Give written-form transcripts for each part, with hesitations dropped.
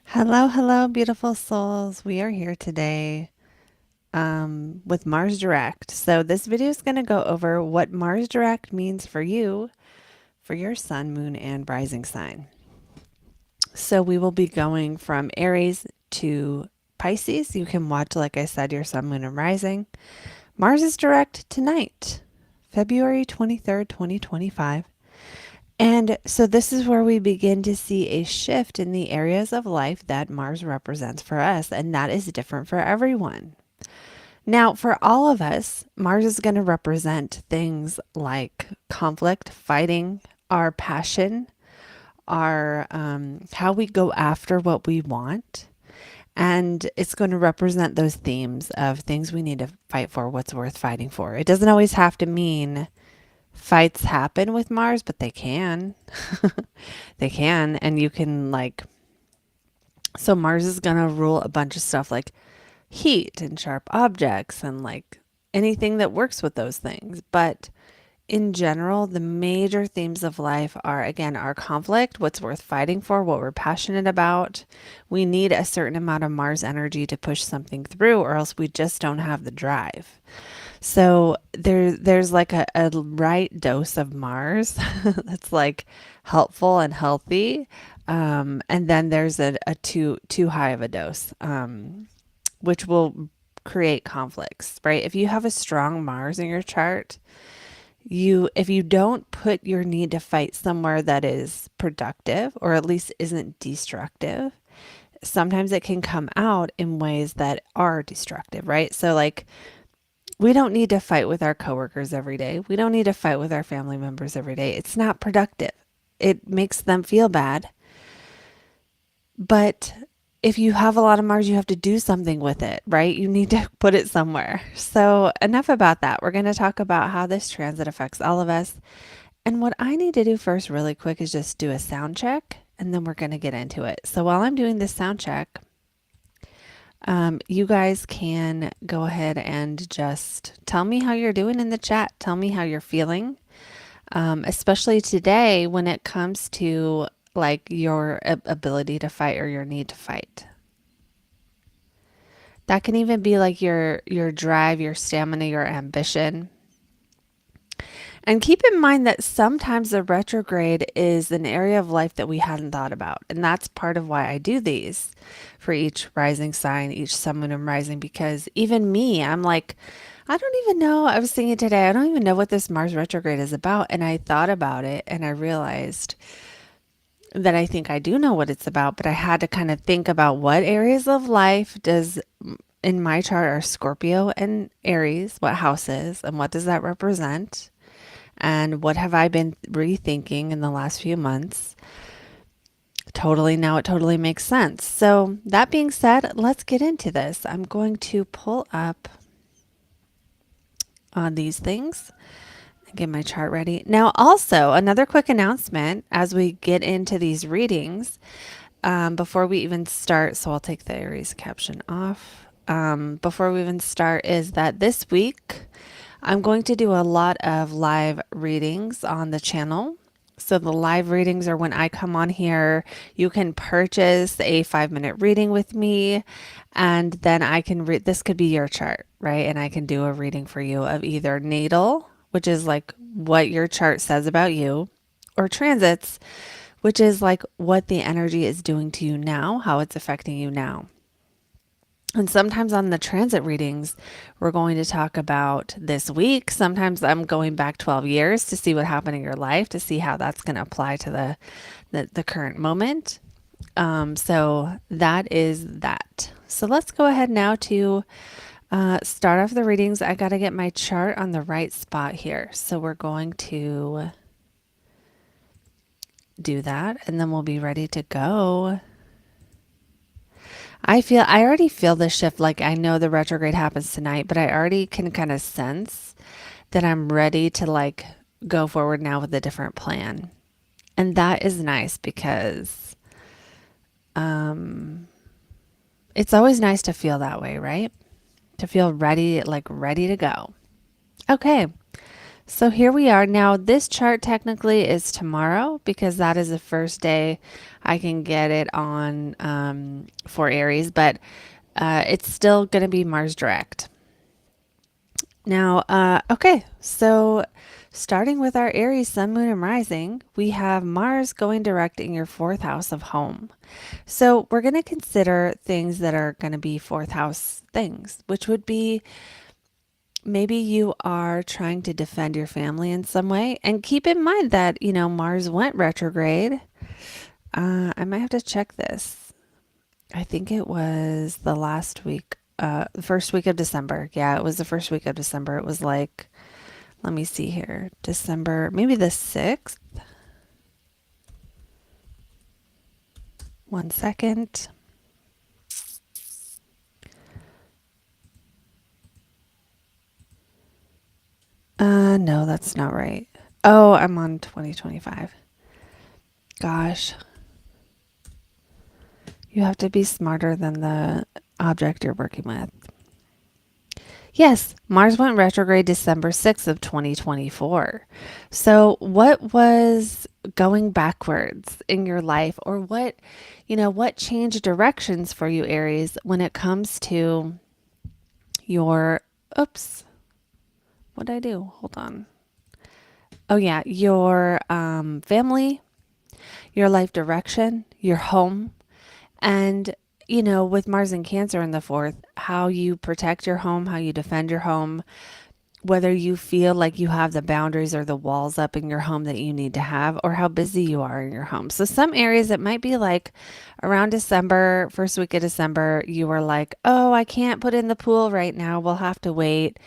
Hello, hello, beautiful souls. We are here today with Mars Direct. So, this video is going to go over what Mars Direct means for you, for your sun, moon, and rising sign. So, we will be going from Aries to Pisces. You can watch, like I said, your sun, moon, and rising. Mars is direct tonight, February 23rd, 2025. And so this is where we begin to see a shift in the areas of life that Mars represents for us, and that is different for everyone. Now, for all of us, Mars is going to represent things like conflict, fighting, our passion, our how we go after what we want. And it's going to represent those themes of things we need to fight for, what's worth fighting for. It doesn't always have to mean fights happen with Mars, but they can. They can. And you can, like, so Mars is going to rule a bunch of stuff like heat and sharp objects and like anything that works with those things. But in general, the major themes of life are, again, our conflict, what's worth fighting for, what we're passionate about. We need a certain amount of Mars energy to push something through, or else we just don't have the drive. So there's like a right dose of Mars that's like helpful and healthy. And then there's a too high of a dose, which will create conflicts, right? If you have a strong Mars in your chart, if you don't put your need to fight somewhere that is productive or at least isn't destructive, sometimes it can come out in ways that are destructive, right? So like we don't need to fight with our coworkers every day. We don't need to fight with our family members every day. It's not productive. It makes them feel bad. But if you have a lot of Mars, you have to do something with it, right? You need to put it somewhere. So, enough about that. We're going to talk about how this transit affects all of us. And what I need to do first, really quick, is just do a sound check, and then we're going to get into it. So, while I'm doing this sound check, you guys can go ahead and just tell me how you're doing in the chat. Tell me how you're feeling, especially today when it comes to like your ability to fight or your need to fight. That can even be like your drive, your stamina, your ambition. And keep in mind that sometimes the retrograde is an area of life that we hadn't thought about. And that's part of why I do these for each rising sign, each sun, moon, and rising, because even me, I'm like, I don't even know. I was thinking today, I don't even know what this Mars retrograde is about. And I thought about it and I realized that I think I do know what it's about, but I had to kind of think about what areas of life does in my chart are Scorpio and Aries, what houses, and what does that represent? And what have I been rethinking in the last few months? Totally, now it totally makes sense. So, that being said, let's get into this. I'm going to pull up on these things and get my chart ready. Now, also, another quick announcement as we get into these readings, before we even start, so I'll take the Aries caption off. Before we even start, is that this week I'm going to do a lot of live readings on the channel. So the live readings are when I come on here, you can purchase a 5-minute reading with me, and then I can read, this could be your chart, right? And I can do a reading for you of either natal, which is like what your chart says about you, or transits, which is like what the energy is doing to you now, how it's affecting you now. And sometimes on the transit readings, we're going to talk about this week. Sometimes I'm going back 12 years to see what happened in your life, to see how that's going to apply to the current moment. So that is that. So let's go ahead now to start off the readings. I got to get my chart on the right spot here. So we're going to do that, and then we'll be ready to go. I already feel the shift. Like I know the retrograde happens tonight, but I already can kind of sense that I'm ready to like go forward now with a different plan. And that is nice because it's always nice to feel that way, right? To feel ready, like ready to go. Okay. So here we are. Now, this chart technically is tomorrow because that is the first day I can get it on for Aries, but it's still going to be Mars direct. Now, okay, so starting with our Aries sun, moon, and rising, we have Mars going direct in your fourth house of home. So we're going to consider things that are going to be fourth house things, which would be maybe you are trying to defend your family in some way. And keep in mind that, Mars went retrograde. I might have to check this. I think it was the last week, the first week of December. Yeah, it was the first week of December. It was like, let me see here, December, maybe the 6th. One second. No, that's not right. Oh, I'm on 2025. Gosh, you have to be smarter than the object you're working with. Yes, Mars went retrograde December 6th of 2024. So what was going backwards in your life, or what changed directions for you, Aries, when it comes to your, oops, what did I do? Hold on. Oh yeah, your family, your life direction, your home, and with Mars and Cancer in the fourth, how you protect your home, how you defend your home, whether you feel like you have the boundaries or the walls up in your home that you need to have, or how busy you are in your home. So some areas it might be like around December, first week of December, you were like, oh, I can't put in the pool right now. We'll have to wait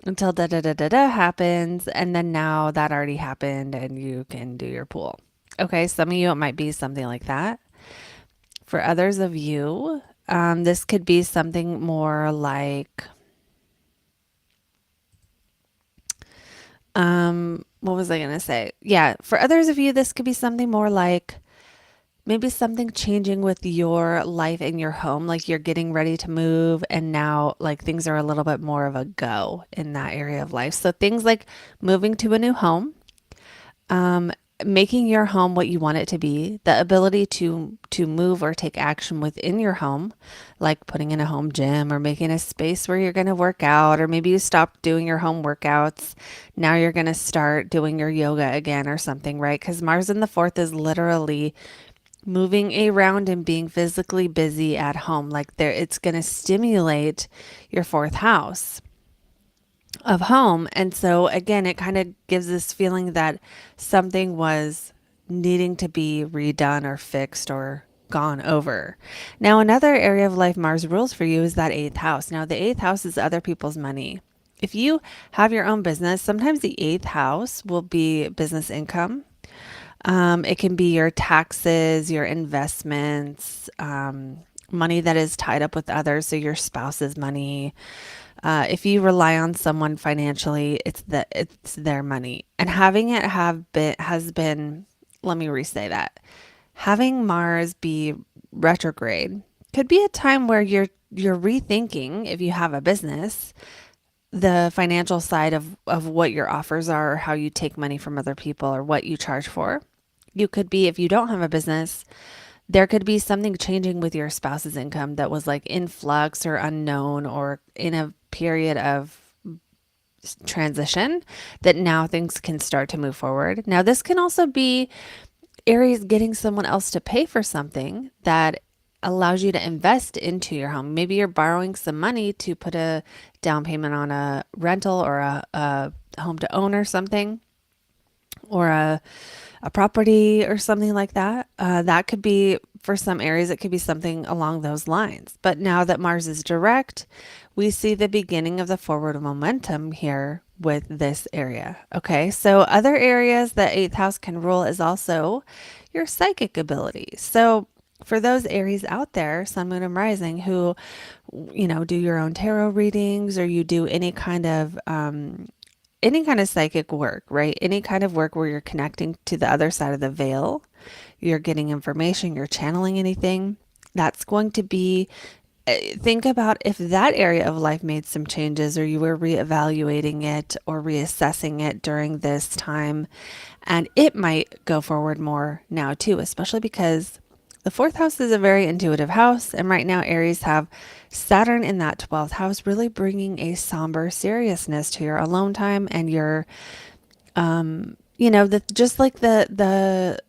until da da da da da happens. And then now that already happened and you can do your pool. Okay, some of you, it might be something like that. For others of you, this could be something more like, what was I going to say? Yeah, for others of you, this could be something more like maybe something changing with your life in your home, like you're getting ready to move and now like things are a little bit more of a go in that area of life. So things like moving to a new home, making your home what you want it to be, the ability to move or take action within your home, like putting in a home gym or making a space where you're going to work out, or maybe you stopped doing your home workouts. Now you're going to start doing your yoga again or something, right? Because Mars in the fourth is literally moving around and being physically busy at home. Like there, it's going to stimulate your fourth house of home. And so again, it kind of gives this feeling that something was needing to be redone or fixed or gone over. Now, another area of life Mars rules for you is that eighth house. Now, the eighth house is other people's money. If you have your own business, sometimes the eighth house will be business income. It can be your taxes, your investments, money that is tied up with others, so your spouse's money. If you rely on someone financially, it's their money. And having it has been, let me resay that. Having Mars be retrograde could be a time where you're rethinking, if you have a business, the financial side of what your offers are, or how you take money from other people, or what you charge for. You could be, if you don't have a business, there could be something changing with your spouse's income that was like in flux or unknown or in a period of transition that now things can start to move forward. Now, this can also be Aries getting someone else to pay for something that allows you to invest into your home. Maybe you're borrowing some money to put a down payment on a rental or a home to own or something, or a property or something like that. That could be, for some areas, it could be something along those lines. But now that Mars is direct, we see the beginning of the forward momentum here with this area. Okay, so other areas that eighth house can rule is also your psychic abilities. So for those Aries out there, sun, moon, and rising, who, do your own tarot readings, or you do any kind of psychic work, right? Any kind of work where you're connecting to the other side of the veil, you're getting information, you're channeling anything, that's going to be think about if that area of life made some changes or you were reevaluating it or reassessing it during this time. And it might go forward more now too, especially because the fourth house is a very intuitive house. And right now, Aries have Saturn in that 12th house, really bringing a somber seriousness to your alone time and your, just like the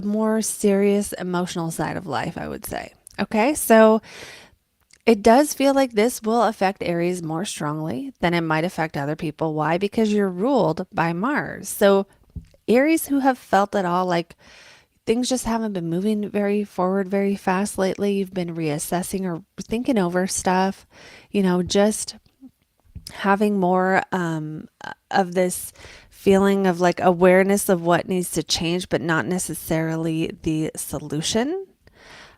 more serious emotional side of life, I would say. Okay, so it does feel like this will affect Aries more strongly than it might affect other people. Why? Because you're ruled by Mars. So Aries who have felt it all, like things just haven't been moving very forward very fast lately. You've been reassessing or thinking over stuff, just having more of this feeling of like awareness of what needs to change, but not necessarily the solution.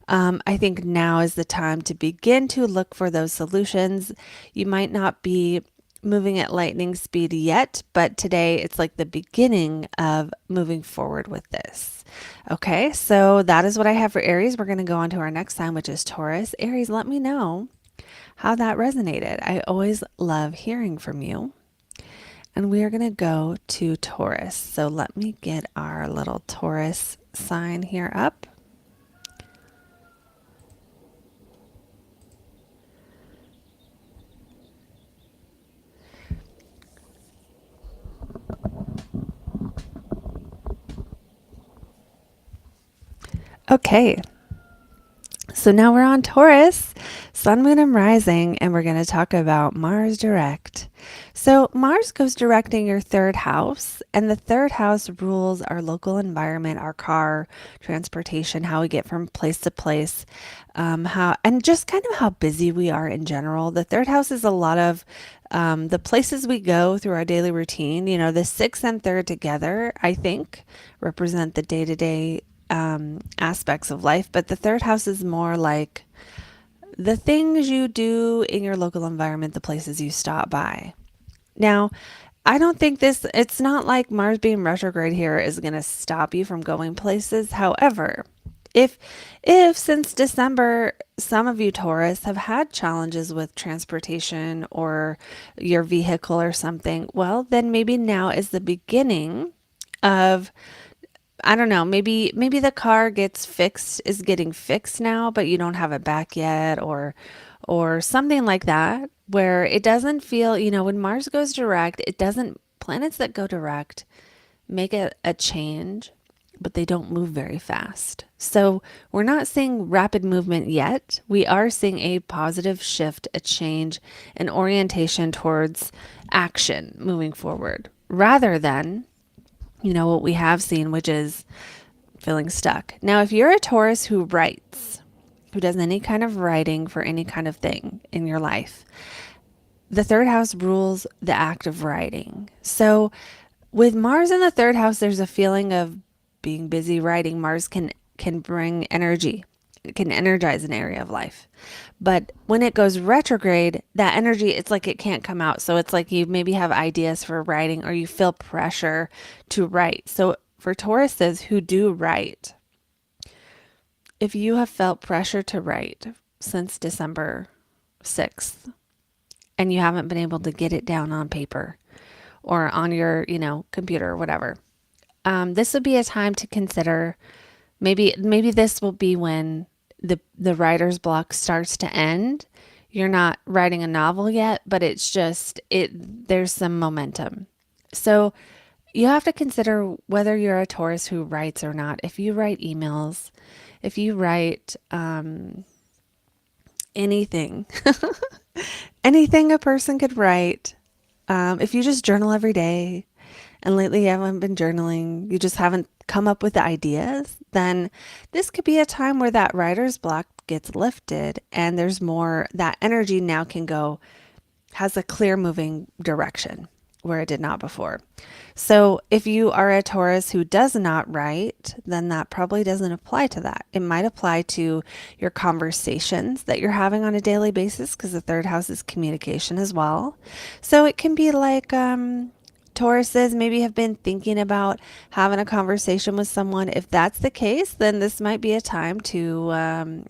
I think now is the time to begin to look for those solutions. You might not be moving at lightning speed yet, but today it's like the beginning of moving forward with this. Okay, so that is what I have for Aries. We're going to go on to our next sign, which is Taurus. Aries, let me know how that resonated. I always love hearing from you. And we are going to go to Taurus. So let me get our little Taurus sign here up. Okay, so now we're on Taurus, Sun, Moon, and Rising, and we're going to talk about Mars direct. So Mars goes direct in your third house, and the third house rules our local environment, our car, transportation, how we get from place to place, and just kind of how busy we are in general. The third house is a lot of the places we go through our daily routine. The sixth and third together, I think, represent the day-to-day aspects of life, but the third house is more like the things you do in your local environment, the places you stop by. Now, I don't think it's not like Mars being retrograde here is going to stop you from going places. However, if since December, some of you Taurus have had challenges with transportation or your vehicle or something, well, then maybe now is the beginning of, I don't know, maybe the car is getting fixed now, but you don't have it back yet, or something like that, where it doesn't feel, when Mars goes direct, planets that go direct make a change, but they don't move very fast. So we're not seeing rapid movement yet. We are seeing a positive shift, a change, an orientation towards action moving forward, rather than what we have seen, which is feeling stuck. Now, if you're a Taurus who writes, who does any kind of writing for any kind of thing in your life, the third house rules the act of writing. So with Mars in the third house, there's a feeling of being busy writing. Mars can bring energy. It can energize an area of life. But when it goes retrograde, that energy, it's like it can't come out. So it's like you maybe have ideas for writing or you feel pressure to write. So for Tauruses who do write, if you have felt pressure to write since December 6th and you haven't been able to get it down on paper or on your, computer or whatever, this would be a time to consider maybe this will be when the writer's block starts to end. You're not writing a novel yet, but it's just there's some momentum. So you have to consider whether you're a Taurus who writes or not. If you write emails, if you write anything, anything a person could write, if you just journal every day, and lately you haven't been journaling, you just haven't come up with the ideas, then this could be a time where that writer's block gets lifted and there's more, that energy now has a clear moving direction where it did not before. So if you are a Taurus who does not write, then that probably doesn't apply to that. It might apply to your conversations that you're having on a daily basis, because the third house is communication as well. So it can be like, Tauruses maybe have been thinking about having a conversation with someone. If that's the case, then this might be a time to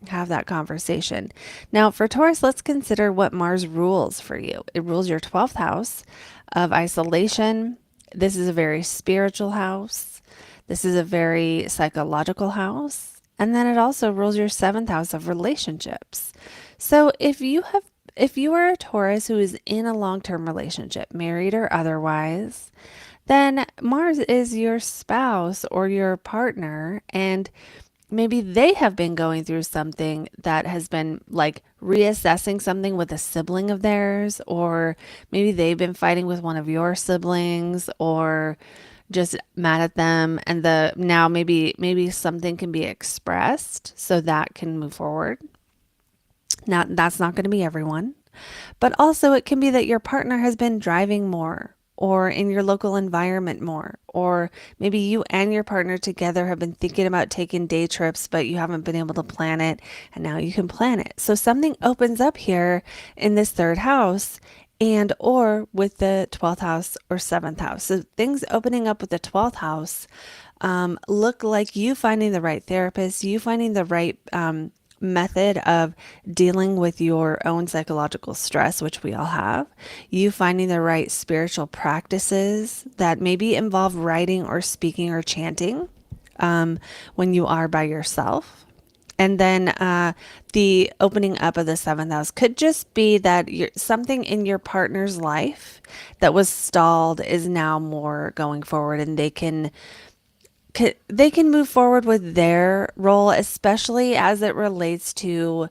have that conversation. Now, for Taurus, let's consider what Mars rules for you. It rules your 12th house of isolation. This is a very spiritual house. This is a very psychological house. And then it also rules your 7th house of relationships. So if you are a Taurus who is in a long-term relationship, married or otherwise, then Mars is your spouse or your partner, and maybe they have been going through something that has been like reassessing something with a sibling of theirs, or maybe they've been fighting with one of your siblings, or just mad at them, and the now maybe something can be expressed so that can move forward. Now, that's not going to be everyone, but also it can be that your partner has been driving more or in your local environment more, or maybe you and your partner together have been thinking about taking day trips, but you haven't been able to plan it, and now you can plan it. So something opens up here in this third house and or with the 12th house or 7th house. So things opening up with the 12th house look like you finding the right therapist, you finding the right method of dealing with your own psychological stress, which we all have, you finding the right spiritual practices that maybe involve writing or speaking or chanting when you are by yourself. And then the opening up of the 7th house could just be that something in your partner's life that was stalled is now more going forward, and they can move forward with their role, especially as it relates to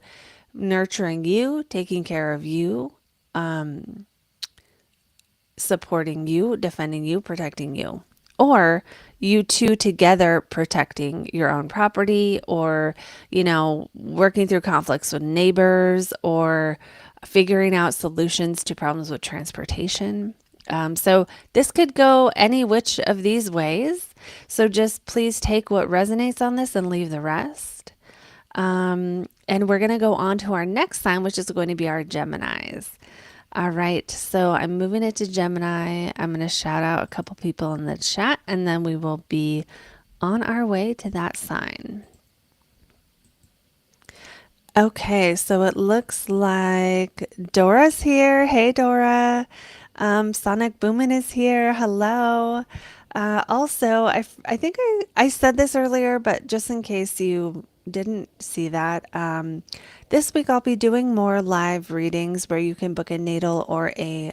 nurturing you, taking care of you, supporting you, defending you, protecting you. Or you two together protecting your own property, or, working through conflicts with neighbors, or figuring out solutions to problems with transportation. So this could go any which of these ways. So just please take what resonates on this and leave the rest. And we're going to go on to our next sign, which is going to be our Geminis. All right, so I'm moving it to Gemini. I'm going to shout out a couple people in the chat, and then we will be on our way to that sign. Okay, so it looks like Dora's here. Hey, Dora. Sonic Boomin is here. Hello. Also, I think I said this earlier, but just in case you didn't see that, this week I'll be doing more live readings where you can book a natal or a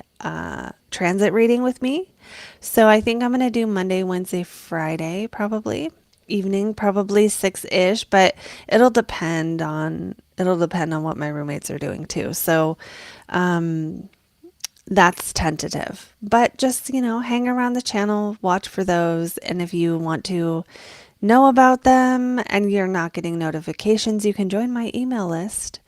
transit reading with me. So I think I'm going to do Monday, Wednesday, Friday, probably evening, probably 6-ish, but it'll depend on what my roommates are doing too. So that's tentative, but just, hang around the channel, watch for those. And if you want to know about them and you're not getting notifications, you can join my email list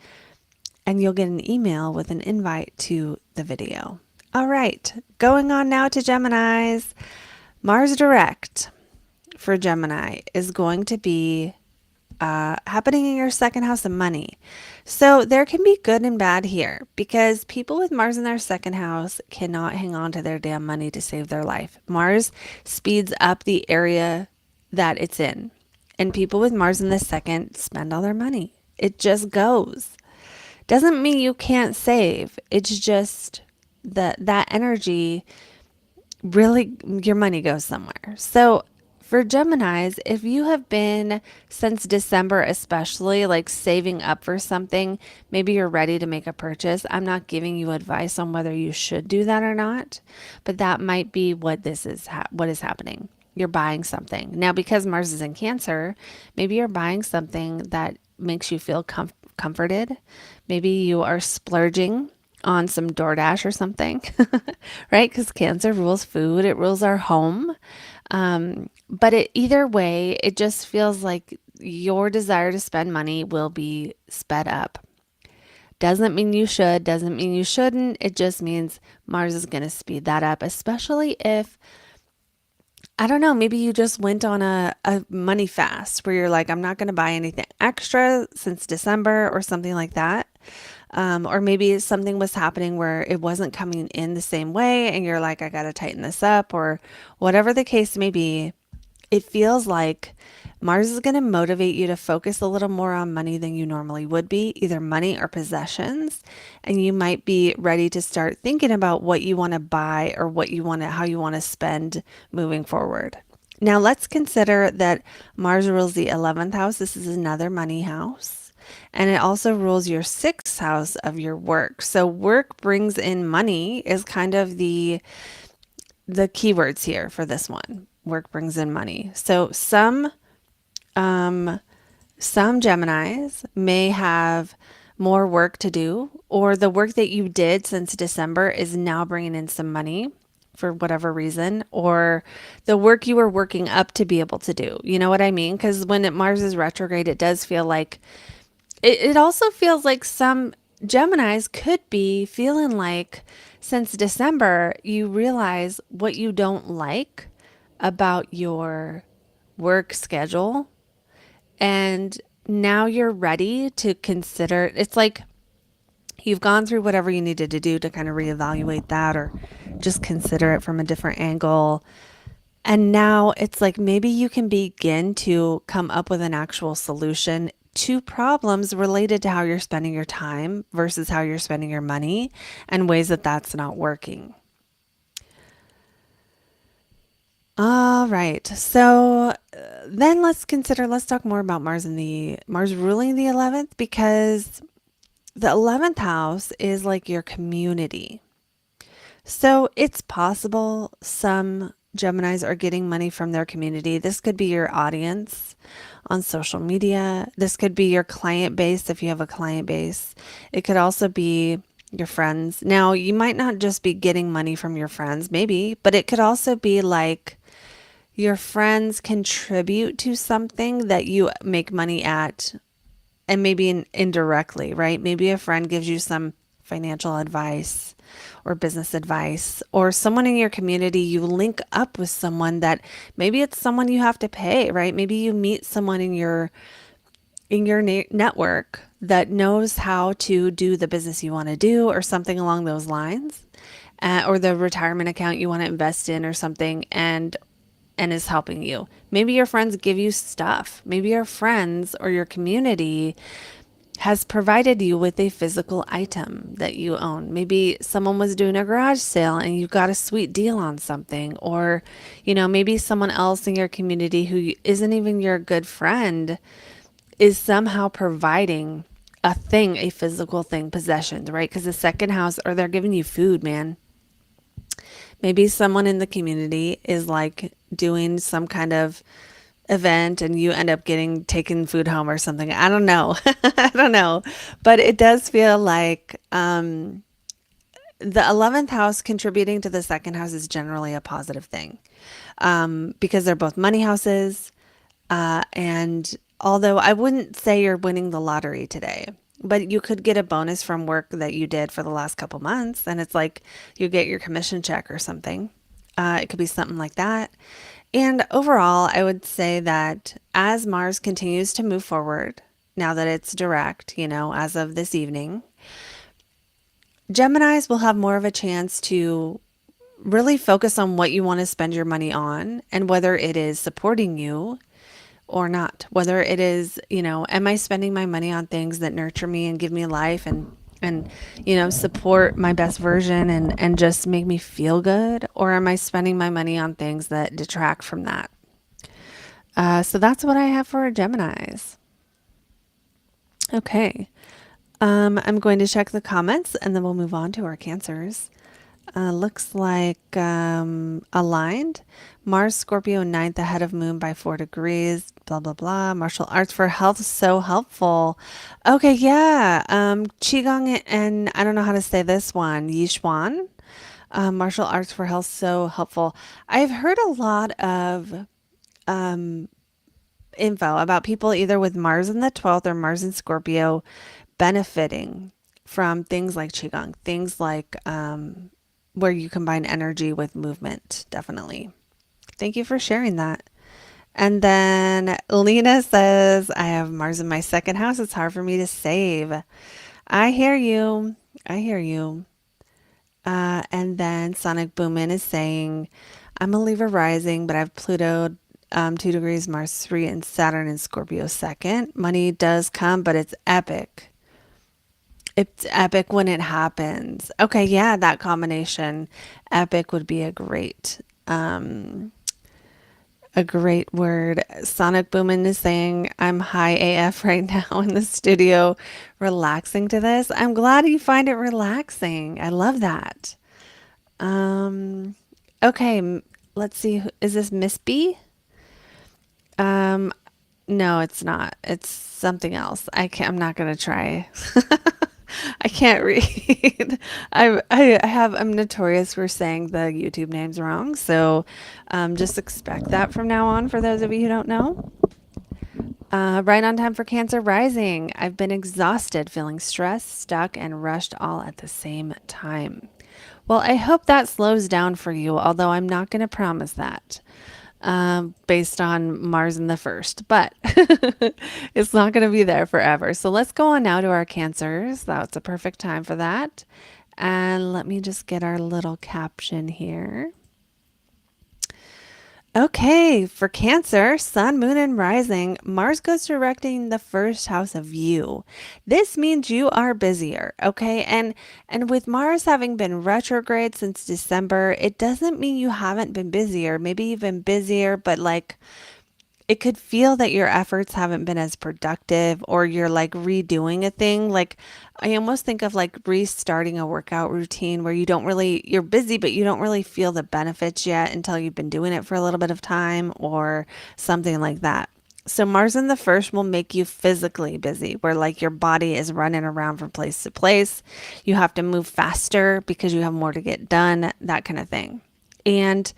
and you'll get an email with an invite to the video. All right, going on now to Geminis. Mars direct for Gemini is going to be happening in your 2nd house of money. So there can be good and bad here, because people with Mars in their 2nd house cannot hang on to their damn money to save their life. Mars speeds up the area that it's in, and people with Mars in the 2nd spend all their money. It just goes. Doesn't mean you can't save. It's just that energy, really, your money goes somewhere. So for Geminis, if you have been since December, especially like saving up for something, maybe you're ready to make a purchase. I'm not giving you advice on whether you should do that or not, but that might be what this is, what is happening. You're buying something. Now, because Mars is in Cancer, maybe you're buying something that makes you feel comforted. Maybe you are splurging on some DoorDash or something, right? Because Cancer rules food, it rules our home. But either way, it just feels like your desire to spend money will be sped up. Doesn't mean you should, doesn't mean you shouldn't. It just means Mars is going to speed that up, especially if, I don't know, maybe you just went on a money fast where you're like, I'm not going to buy anything extra since December or something like that. Or maybe something was happening where it wasn't coming in the same way and you're like, I got to tighten this up, or whatever the case may be. It feels like Mars is going to motivate you to focus a little more on money than you normally would be, either money or possessions. And you might be ready to start thinking about what you want to buy or how you want to spend moving forward. Now, let's consider that Mars rules the 11th house. This is another money house. And it also rules your 6th house of your work. So work brings in money is kind of the keywords here for this one. Work brings in money. So some Geminis may have more work to do, or the work that you did since December is now bringing in some money for whatever reason, or the work you were working up to be able to do. You know what I mean? Because when Mars is retrograde, it does feel like it also feels like some Geminis could be feeling like since December, you realize what you don't like about your work schedule. And now you're ready to consider it's like you've gone through whatever you needed to do to kind of reevaluate that or just consider it from a different angle. And now it's like maybe you can begin to come up with an actual solution to problems related to how you're spending your time versus how you're spending your money and ways that that's not working. All right. So then let's talk more about Mars ruling the 11th, because the 11th house is like your community. So it's possible some Geminis are getting money from their community. This could be your audience on social media. This could be your client base if you have a client base. It could also be your friends. Now, you might not just be getting money from your friends, maybe, but it could also be like your friends contribute to something that you make money at, and maybe indirectly, right? Maybe a friend gives you some financial advice or business advice, or someone in your community, you link up with someone that maybe it's someone you have to pay, right? Maybe you meet someone in your network that knows how to do the business you want to do or something along those lines, or the retirement account you want to invest in or something, and is helping you. Maybe your friends give you stuff. Maybe your friends or your community has provided you with a physical item that you own. Maybe someone was doing a garage sale and you got a sweet deal on something, or, maybe someone else in your community who isn't even your good friend is somehow providing a thing, a physical thing, possessions, right? Because the second house, or they're giving you food, man. Maybe someone in the community is like doing some kind of event and you end up taking food home or something. I don't know. I don't know. But it does feel like the 11th house contributing to the second house is generally a positive thing, because they're both money houses. And although I wouldn't say you're winning the lottery today, but you could get a bonus from work that you did for the last couple months. And it's like you get your commission check or something. It could be something like that. And overall, I would say that as Mars continues to move forward, now that it's direct, as of this evening, Geminis will have more of a chance to really focus on what you want to spend your money on and whether it is supporting you or not. Whether it is, am I spending my money on things that nurture me and give me life and support my best version and just make me feel good? Or am I spending my money on things that detract from that? So that's what I have for Geminis. Okay. I'm going to check the comments and then we'll move on to our Cancers. Looks like aligned. Mars, Scorpio, 9th ahead of Moon by 4 degrees, blah, blah, blah. Martial arts for health, so helpful. Okay, yeah. Qigong and I don't know how to say this one, Yishuan. Martial arts for health, so helpful. I've heard a lot of info about people either with Mars in the 12th or Mars in Scorpio benefiting from things like Qigong, things like where you combine energy with movement, definitely. Thank you for sharing that. And then Lena says, I have Mars in my second house. It's hard for me to save. I hear you. I hear you. And then Sonic Boomin is saying, I'm a Libra rising, but I have Pluto 2 degrees, Mars 3, and Saturn in Scorpio second. Money does come, but it's epic. It's epic when it happens. Okay, yeah, that combination. Epic would be a great word. Sonic Boomin is saying, I'm high AF right now in the studio, relaxing to this. I'm glad you find it relaxing. I love that. Um, okay, let's see. Is this Miss B? Um, no, it's not. It's something else. I'm not gonna try. I can't read. I'm notorious for saying the YouTube names wrong. So, just expect that from now on for those of you who don't know. Right on time for Cancer rising. I've been exhausted, feeling stressed, stuck, and rushed all at the same time. Well, I hope that slows down for you, although I'm not going to promise that based on Mars in the first, but it's not going to be there forever. So let's go on now to our Cancers. That's a perfect time for that. And let me just get our little caption here. Okay, for Cancer, Sun, Moon, and Rising, Mars goes directing the first house of you. This means you are busier, okay? And with Mars having been retrograde since December, it doesn't mean you haven't been busier. Maybe you've been busier, but like it could feel that your efforts haven't been as productive or you're like redoing a thing. Like I almost think of like restarting a workout routine where you're busy, but you don't really feel the benefits yet until you've been doing it for a little bit of time or something like that. So Mars in the first will make you physically busy, where like your body is running around from place to place. You have to move faster because you have more to get done, that kind of thing. And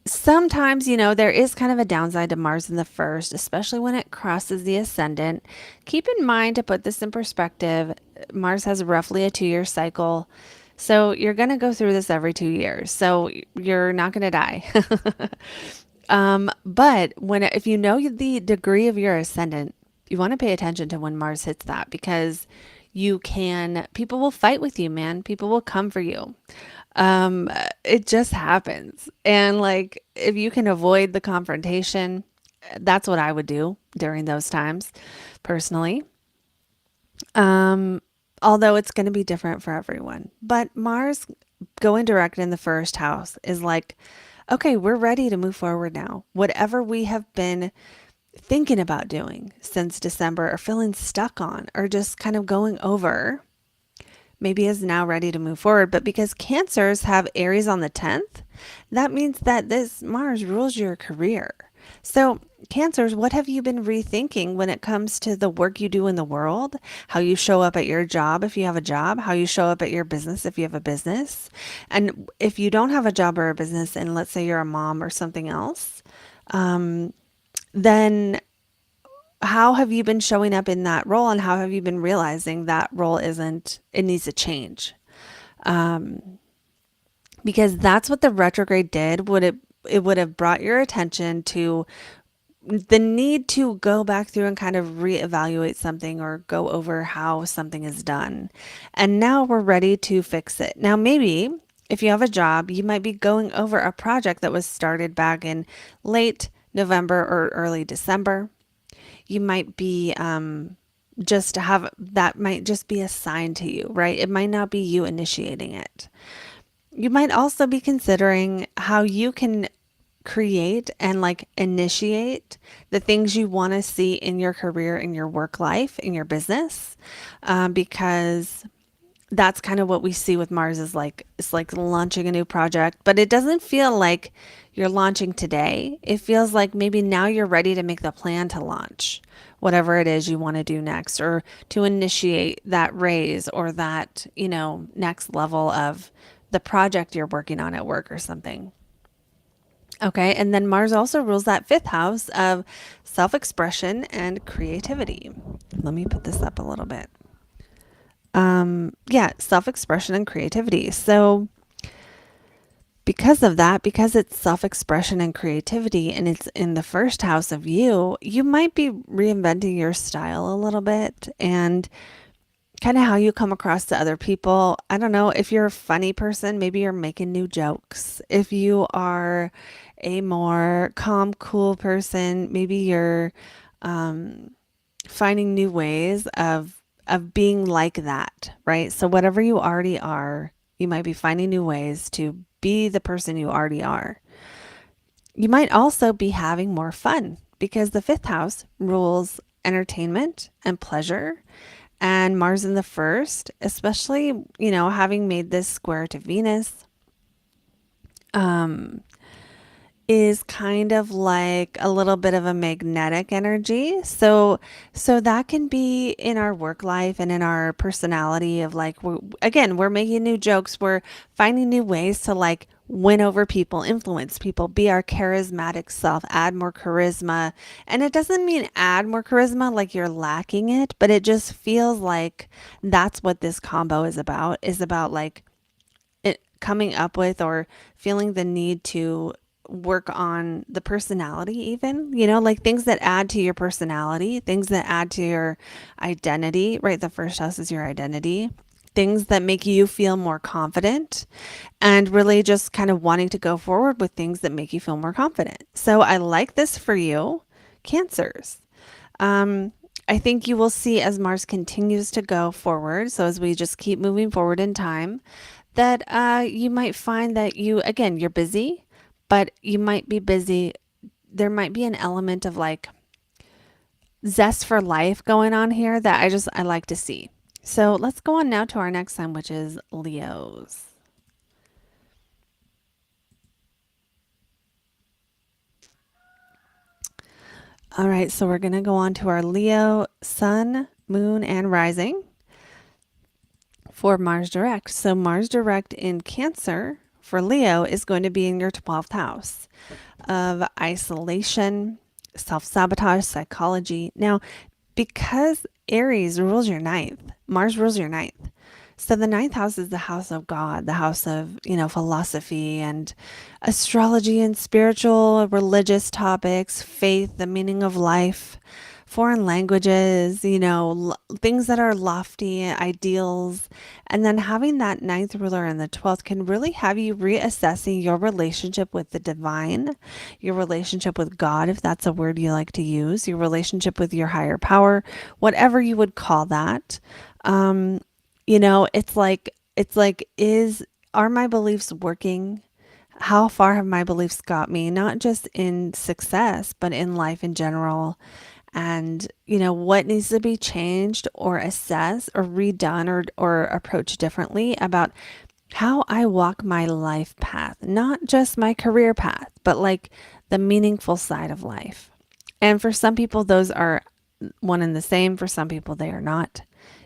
sometimes, there is kind of a downside to Mars in the first, especially when it crosses the ascendant. Keep in mind to put this in perspective, Mars has roughly a 2-year cycle. So you're going to go through this every 2 years. So you're not going to die. But if you know the degree of your ascendant, you want to pay attention to when Mars hits that because people will fight with you, man. People will come for you. It just happens. And like, if you can avoid the confrontation, that's what I would do during those times, personally. Although it's going to be different for everyone. But Mars going direct in the first house is like, okay, we're ready to move forward now. Whatever we have been thinking about doing since December or feeling stuck on or just kind of going over maybe is now ready to move forward. But because Cancers have Aries on the 10th, that means that this Mars rules your career. So Cancers, what have you been rethinking when it comes to the work you do in the world, how you show up at your job if you have a job, how you show up at your business if you have a business? And if you don't have a job or a business, and let's say you're a mom or something else, then how have you been showing up in that role and how have you been realizing that role it needs to change? Because that's what the retrograde did. It would have brought your attention to the need to go back through and kind of reevaluate something or go over how something is done. And now we're ready to fix it. Now, maybe if you have a job, you might be going over a project that was started back in late November or early December. You might be that might just be assigned to you, right? It might not be you initiating it. You might also be considering how you can create and like initiate the things you want to see in your career, in your work life, in your business, because that's kind of what we see with Mars is like, it's like launching a new project, but it doesn't feel like you're launching today. It feels like maybe now you're ready to make the plan to launch whatever it is you want to do next or to initiate that raise or that, next level of the project you're working on at work or something. Okay. And then Mars also rules that 5th house of self-expression and creativity. Let me put this up a little bit. Self-expression and creativity. So because of that, because it's self-expression and creativity and it's in the first house of you, you might be reinventing your style a little bit and kind of how you come across to other people. I don't know if you're a funny person, maybe you're making new jokes. If you are a more calm, cool person, maybe you're um, finding new ways of being like that, right? So whatever you already are, you might be finding new ways to be the person you already are. You might also be having more fun because the fifth house rules entertainment and pleasure, and Mars in the first, especially, having made this square to Venus, um, is kind of like a little bit of a magnetic energy. So that can be in our work life and in our personality of like, we're making new jokes. We're finding new ways to like win over people, influence people, be our charismatic self, add more charisma. And it doesn't mean add more charisma like you're lacking it, but it just feels like that's what this combo is about like it coming up with or feeling the need to work on the personality, even, like things that add to your personality, things that add to your identity, right? The first house is your identity, things that make you feel more confident, and really just kind of wanting to go forward with things that make you feel more confident. So I like this for you, Cancers. um, I think you will see as Mars continues to go forward. So as we just keep moving forward in time, that you might find that you're busy, but you might be busy. There might be an element of like zest for life going on here that I like to see. So let's go on now to our next sign, which is Leos. All right, so we're going to go on to our Leo sun, moon, and rising for Mars direct. So Mars direct in Cancer for Leo is going to be in your 12th house of isolation, self sabotage, psychology. Now, because Aries rules your ninth, Mars rules your ninth. So the ninth house is the house of God, the house of, philosophy and astrology and spiritual, religious topics, faith, the meaning of life, foreign languages, things that are lofty, ideals. And then having that ninth ruler in the 12th can really have you reassessing your relationship with the divine, your relationship with God, if that's a word you like to use, your relationship with your higher power, whatever you would call that. Um, it's like are my beliefs working? How far have my beliefs got me? Not just in success, but in life in general. And, what needs to be changed or assessed or redone or approached differently about how I walk my life path, not just my career path, but like the meaningful side of life. And for some people, those are one and the same. For some people, they are not.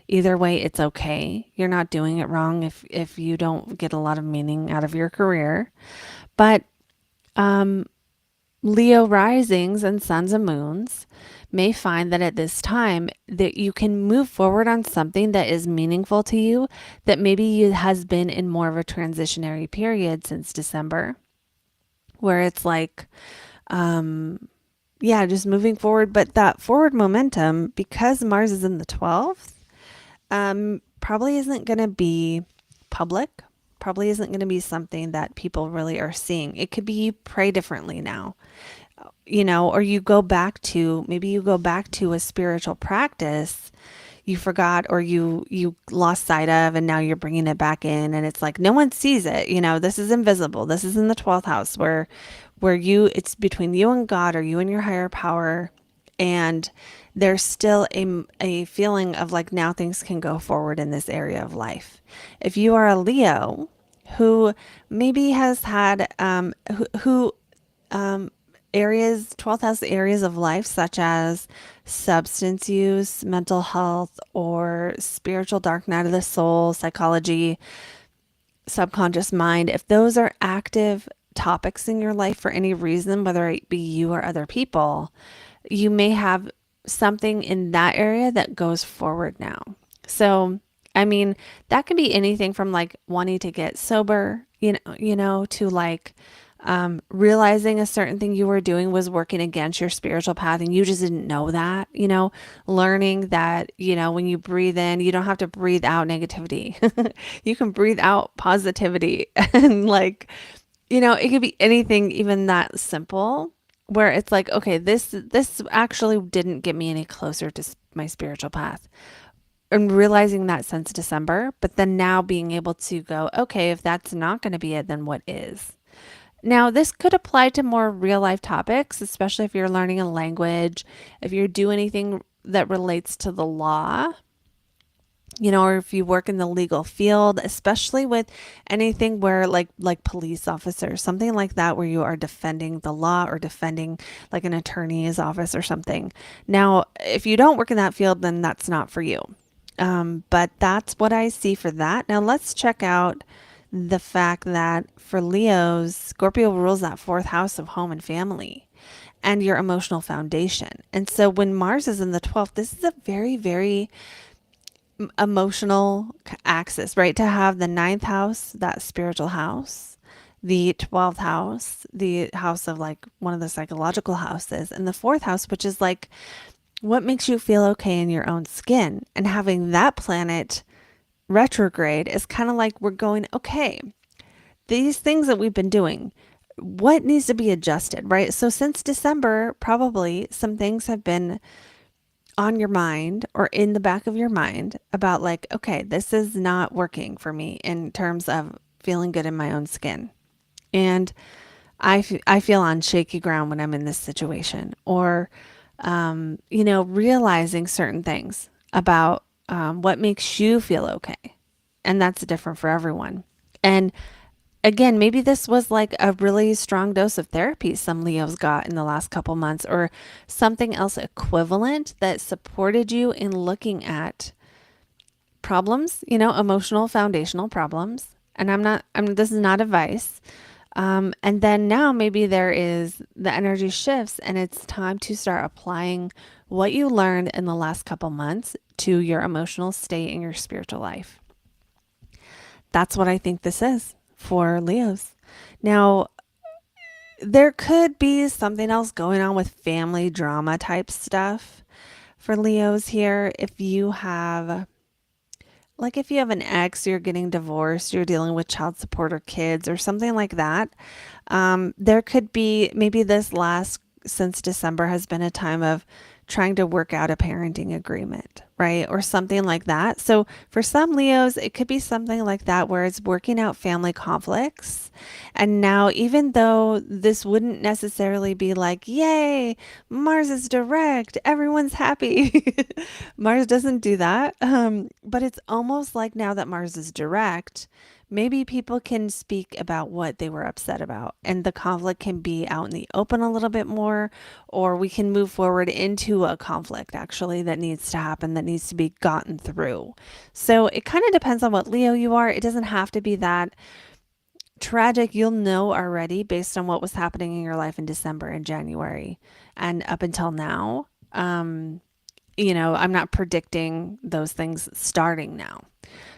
Either way, it's okay. You're not doing it wrong if you don't get a lot of meaning out of your career. But um, Leo risings and suns and moons may find that at this time that you can move forward on something that is meaningful to you, that maybe has been in more of a transitionary period since December, where it's like, yeah, just moving forward. But that forward momentum, because Mars is in the 12th, probably isn't going to be public, probably isn't going to be something that people really are seeing. It could be you pray differently now, or maybe you go back to a spiritual practice you forgot or you lost sight of, and now you're bringing it back in, and it's like no one sees it. This is invisible. This is in the 12th house where it's between you and God, or you and your higher power, and there's still a feeling of like now things can go forward in this area of life. If you are a Leo who maybe has had who areas, 12th house areas of life, such as substance use, mental health, or spiritual dark night of the soul, psychology, subconscious mind, if those are active topics in your life for any reason, whether it be you or other people, you may have something in that area that goes forward now. So, I mean, that can be anything from like wanting to get sober, to like realizing a certain thing you were doing was working against your spiritual path and you just didn't know that, learning that, when you breathe in, you don't have to breathe out negativity. You can breathe out positivity and like, it could be anything even that simple where it's like, okay, this actually didn't get me any closer to my spiritual path. And realizing that since December, but then now being able to go, okay, if that's not going to be it, then what is? Now, this could apply to more real life topics, especially if you're learning a language, if you do anything that relates to the law, or if you work in the legal field, especially with anything where like police officers, something like that, where you are defending the law or defending like an attorney's office or something. Now, if you don't work in that field, then that's not for you. But that's what I see for that. Now let's check out the fact that for Leos, Scorpio rules that fourth house of home and family and your emotional foundation. And so when Mars is in the 12th, this is a very, very emotional axis, right? To have the ninth house, that spiritual house, the 12th house, the house of like one of the psychological houses, and the fourth house, which is like what makes you feel okay in your own skin. And having that planet retrograde is kind of like we're going, okay, these things that we've been doing, what needs to be adjusted, right? So since December, probably some things have been on your mind or in the back of your mind about like, okay, this is not working for me in terms of feeling good in my own skin. And I feel on shaky ground when I'm in this situation, or, realizing certain things about what makes you feel okay. And that's different for everyone. And again, maybe this was like a really strong dose of therapy some Leos got in the last couple months, or something else equivalent that supported you in looking at problems, emotional foundational problems. And this is not advice. And then now maybe the energy shifts and it's time to start applying what you learned in the last couple months to your emotional state in your spiritual life. That's what I think this is for Leos. Now, there could be something else going on with family drama type stuff for Leos here. If you have an ex, you're getting divorced, you're dealing with child support or kids or something like that. There could be maybe since December has been a time of trying to work out a parenting agreement, right? Or something like that. So for some Leos, it could be something like that where it's working out family conflicts. And now, even though this wouldn't necessarily be like, yay, Mars is direct, everyone's happy. Mars doesn't do that. But it's almost like now that Mars is direct, maybe people can speak about what they were upset about and the conflict can be out in the open a little bit more, or we can move forward into a conflict actually that needs to happen, that needs to be gotten through. So it kind of depends on what Leo you are. It doesn't have to be that tragic. You'll know already based on what was happening in your life in December and January and up until now. I'm not predicting those things starting now.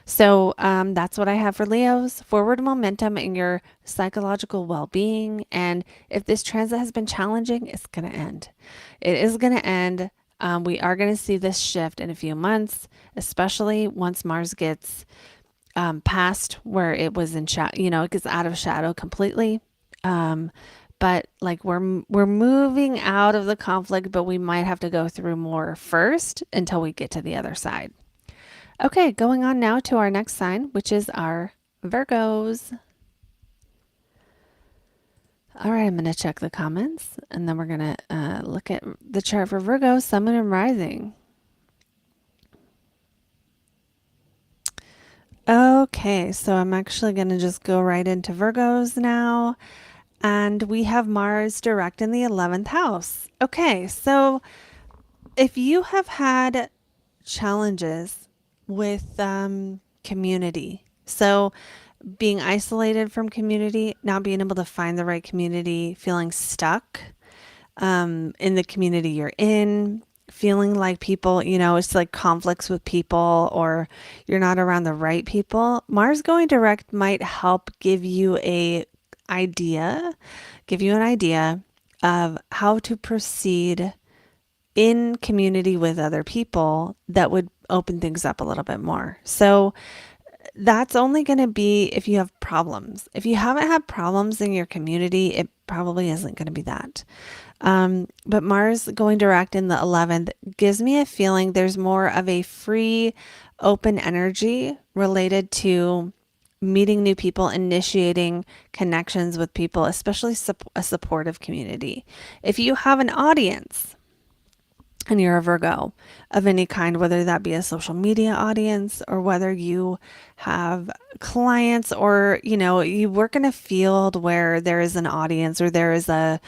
So that's what I have for Leos. Forward momentum in your psychological well-being. And if this transit has been challenging, it's going to end. It is going to end. We are going to see this shift in a few months, especially once Mars gets past where it was in shadow, it gets out of shadow completely. But like we're moving out of the conflict, but we might have to go through more first until we get to the other side. Okay, going on now to our next sign, which is our Virgos. All right, I'm going to check the comments and then we're going to look at the chart for Virgo, Sun, Moon, and Rising. Okay, so I'm actually going to just go right into Virgos now. And we have Mars direct in the 11th house. Okay, so if you have had challenges with community, so being isolated from community, not being able to find the right community, feeling stuck in the community you're in, feeling like people, it's like conflicts with people or you're not around the right people, Mars going direct might help give you a give you an idea of how to proceed in community with other people that would open things up a little bit more. So that's only going to be if you have problems. If you haven't had problems in your community, it probably isn't going to be that. But Mars going direct in the 11th gives me a feeling there's more of a free, open energy related to meeting new people, initiating connections with people, especially a supportive community. If you have an audience, and you're a Virgo of any kind, whether that be a social media audience or whether you have clients or, you work in a field where there is an audience or there is a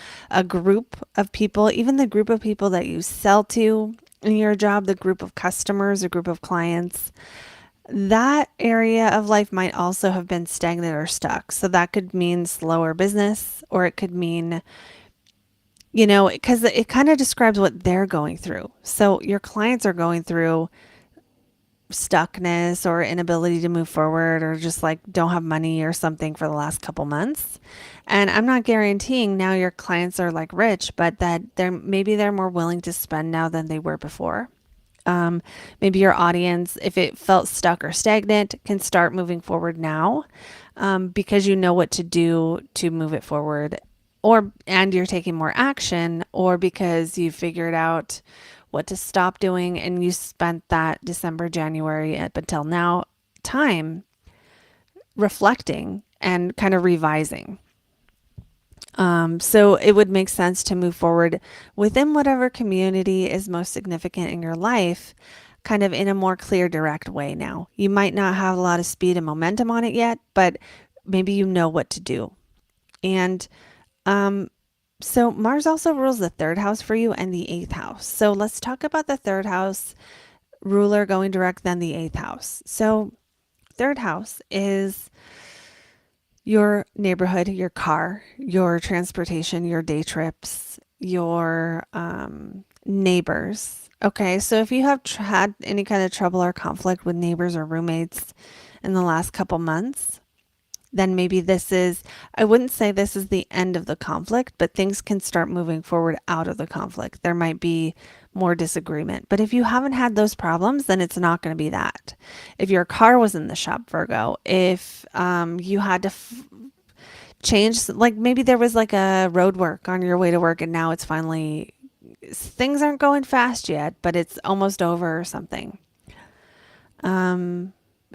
group of people, even the group of people that you sell to in your job, the group of customers, a group of clients, that area of life might also have been stagnant or stuck. So that could mean slower business, or it could mean because it kind of describes what they're going through. So your clients are going through stuckness or inability to move forward, or just like don't have money or something for the last couple months. And I'm not guaranteeing now your clients are like rich, but that they're more willing to spend now than they were before. Maybe your audience, if it felt stuck or stagnant, can start moving forward now, because you know what to do to move it forward, and you're taking more action, or because you figured out what to stop doing and you spent that December, January up until now time reflecting and kind of revising. So it would make sense to move forward within whatever community is most significant in your life, kind of in a more clear, direct way now. You might not have a lot of speed and momentum on it yet, but maybe you know what to do. And so Mars also rules the third house for you and the eighth house. So let's talk about the third house ruler going direct, then the eighth house. So third house is your neighborhood, your car, your transportation, your day trips, your neighbors. Okay, so if you have had any kind of trouble or conflict with neighbors or roommates in the last couple months, then maybe I wouldn't say this is the end of the conflict, but things can start moving forward out of the conflict. There might be more disagreement. But if you haven't had those problems, then it's not going to be that. If your car was in the shop, Virgo, if you had to change, like maybe there was like a road work on your way to work and now it's finally, things aren't going fast yet, but it's almost over or something.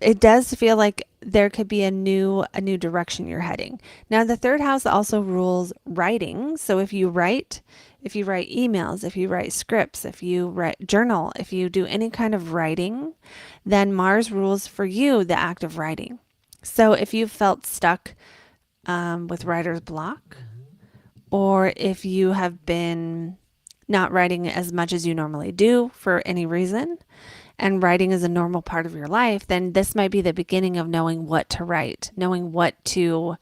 It does feel like there could be a new direction you're heading. Now, the third house also rules writing. So if you write emails, if you write scripts, if you write journal, if you do any kind of writing, then Mars rules for you the act of writing. So if you felt stuck with writer's block, or if you have been not writing as much as you normally do for any reason, and writing is a normal part of your life, then this might be the beginning of knowing what to write, knowing what to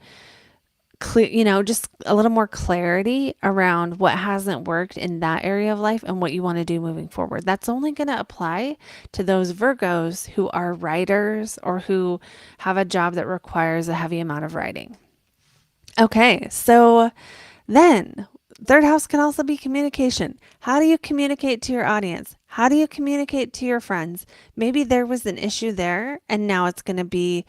clear, just a little more clarity around what hasn't worked in that area of life and what you want to do moving forward. That's only going to apply to those Virgos who are writers or who have a job that requires a heavy amount of writing. Okay, so then third house can also be communication. How do you communicate to your audience? How do you communicate to your friends? Maybe there was an issue there and now it's going to be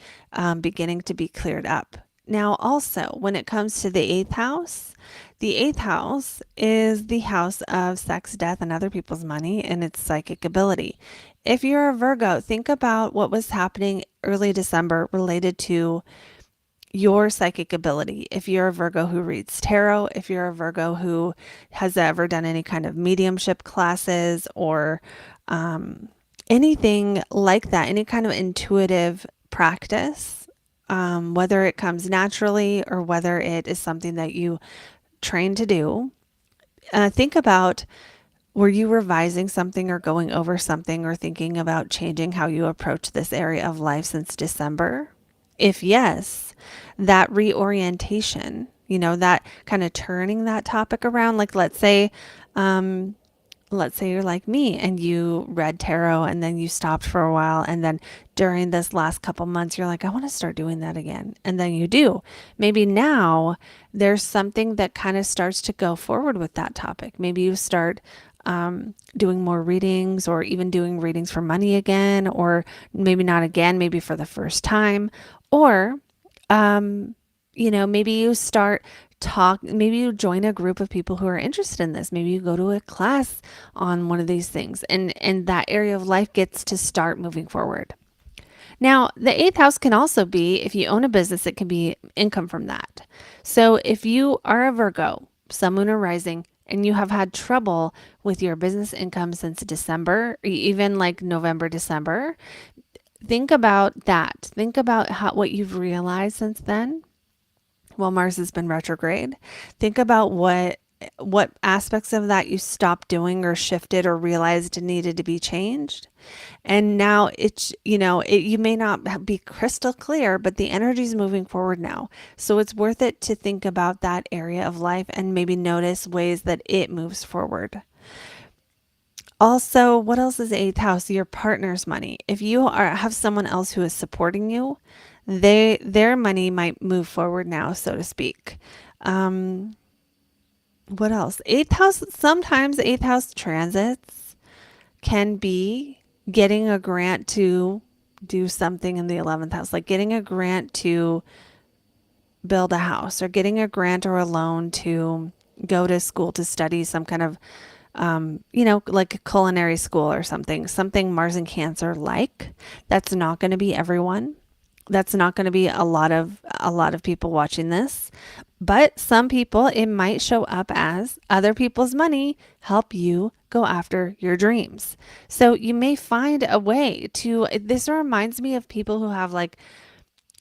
beginning to be cleared up. Now, also, when it comes to the eighth house is the house of sex, death, and other people's money and its psychic ability. If you're a Virgo, think about what was happening early December related to your psychic ability. If you're a Virgo who reads tarot, if you're a Virgo who has ever done any kind of mediumship classes or anything like that, any kind of intuitive practice, whether it comes naturally or whether it is something that you train to do, think about, were you revising something or going over something or thinking about changing how you approach this area of life since December? If yes, that reorientation, that kind of turning that topic around, like let's say let's say you're like me and you read tarot and then you stopped for a while, and then during this last couple months you're like, I want to start doing that again, and then you do. Maybe now there's something that kind of starts to go forward with that topic. Maybe you start doing more readings, or even doing readings for money again, or maybe not again, maybe for the first time. Or maybe you start maybe you join a group of people who are interested in this. Maybe you go to a class on one of these things, and that area of life gets to start moving forward. Now, the eighth house can also be, if you own a business, it can be income from that. So if you are a Virgo, sun, moon, or rising, and you have had trouble with your business income since December, or even like November, December, think about that. Think about what you've realized since then. Well, Mars has been retrograde. Think about what aspects of that you stopped doing or shifted or realized needed to be changed. And now you may not be crystal clear, but the energy is moving forward now. So it's worth it to think about that area of life and maybe notice ways that it moves forward. Also, what else is eighth house? Your partner's money. If you have someone else who is supporting you, their money might move forward now, so to speak. What else? Eighth house, sometimes eighth house transits can be getting a grant to do something in the 11th house, like getting a grant to build a house, or getting a grant or a loan to go to school to study some kind of like a culinary school or something Mars and Cancer like. That's not going to be everyone. That's not going to be a lot of people watching this, but some people, it might show up as other people's money help you go after your dreams. So you may find a way to, this reminds me of people who have like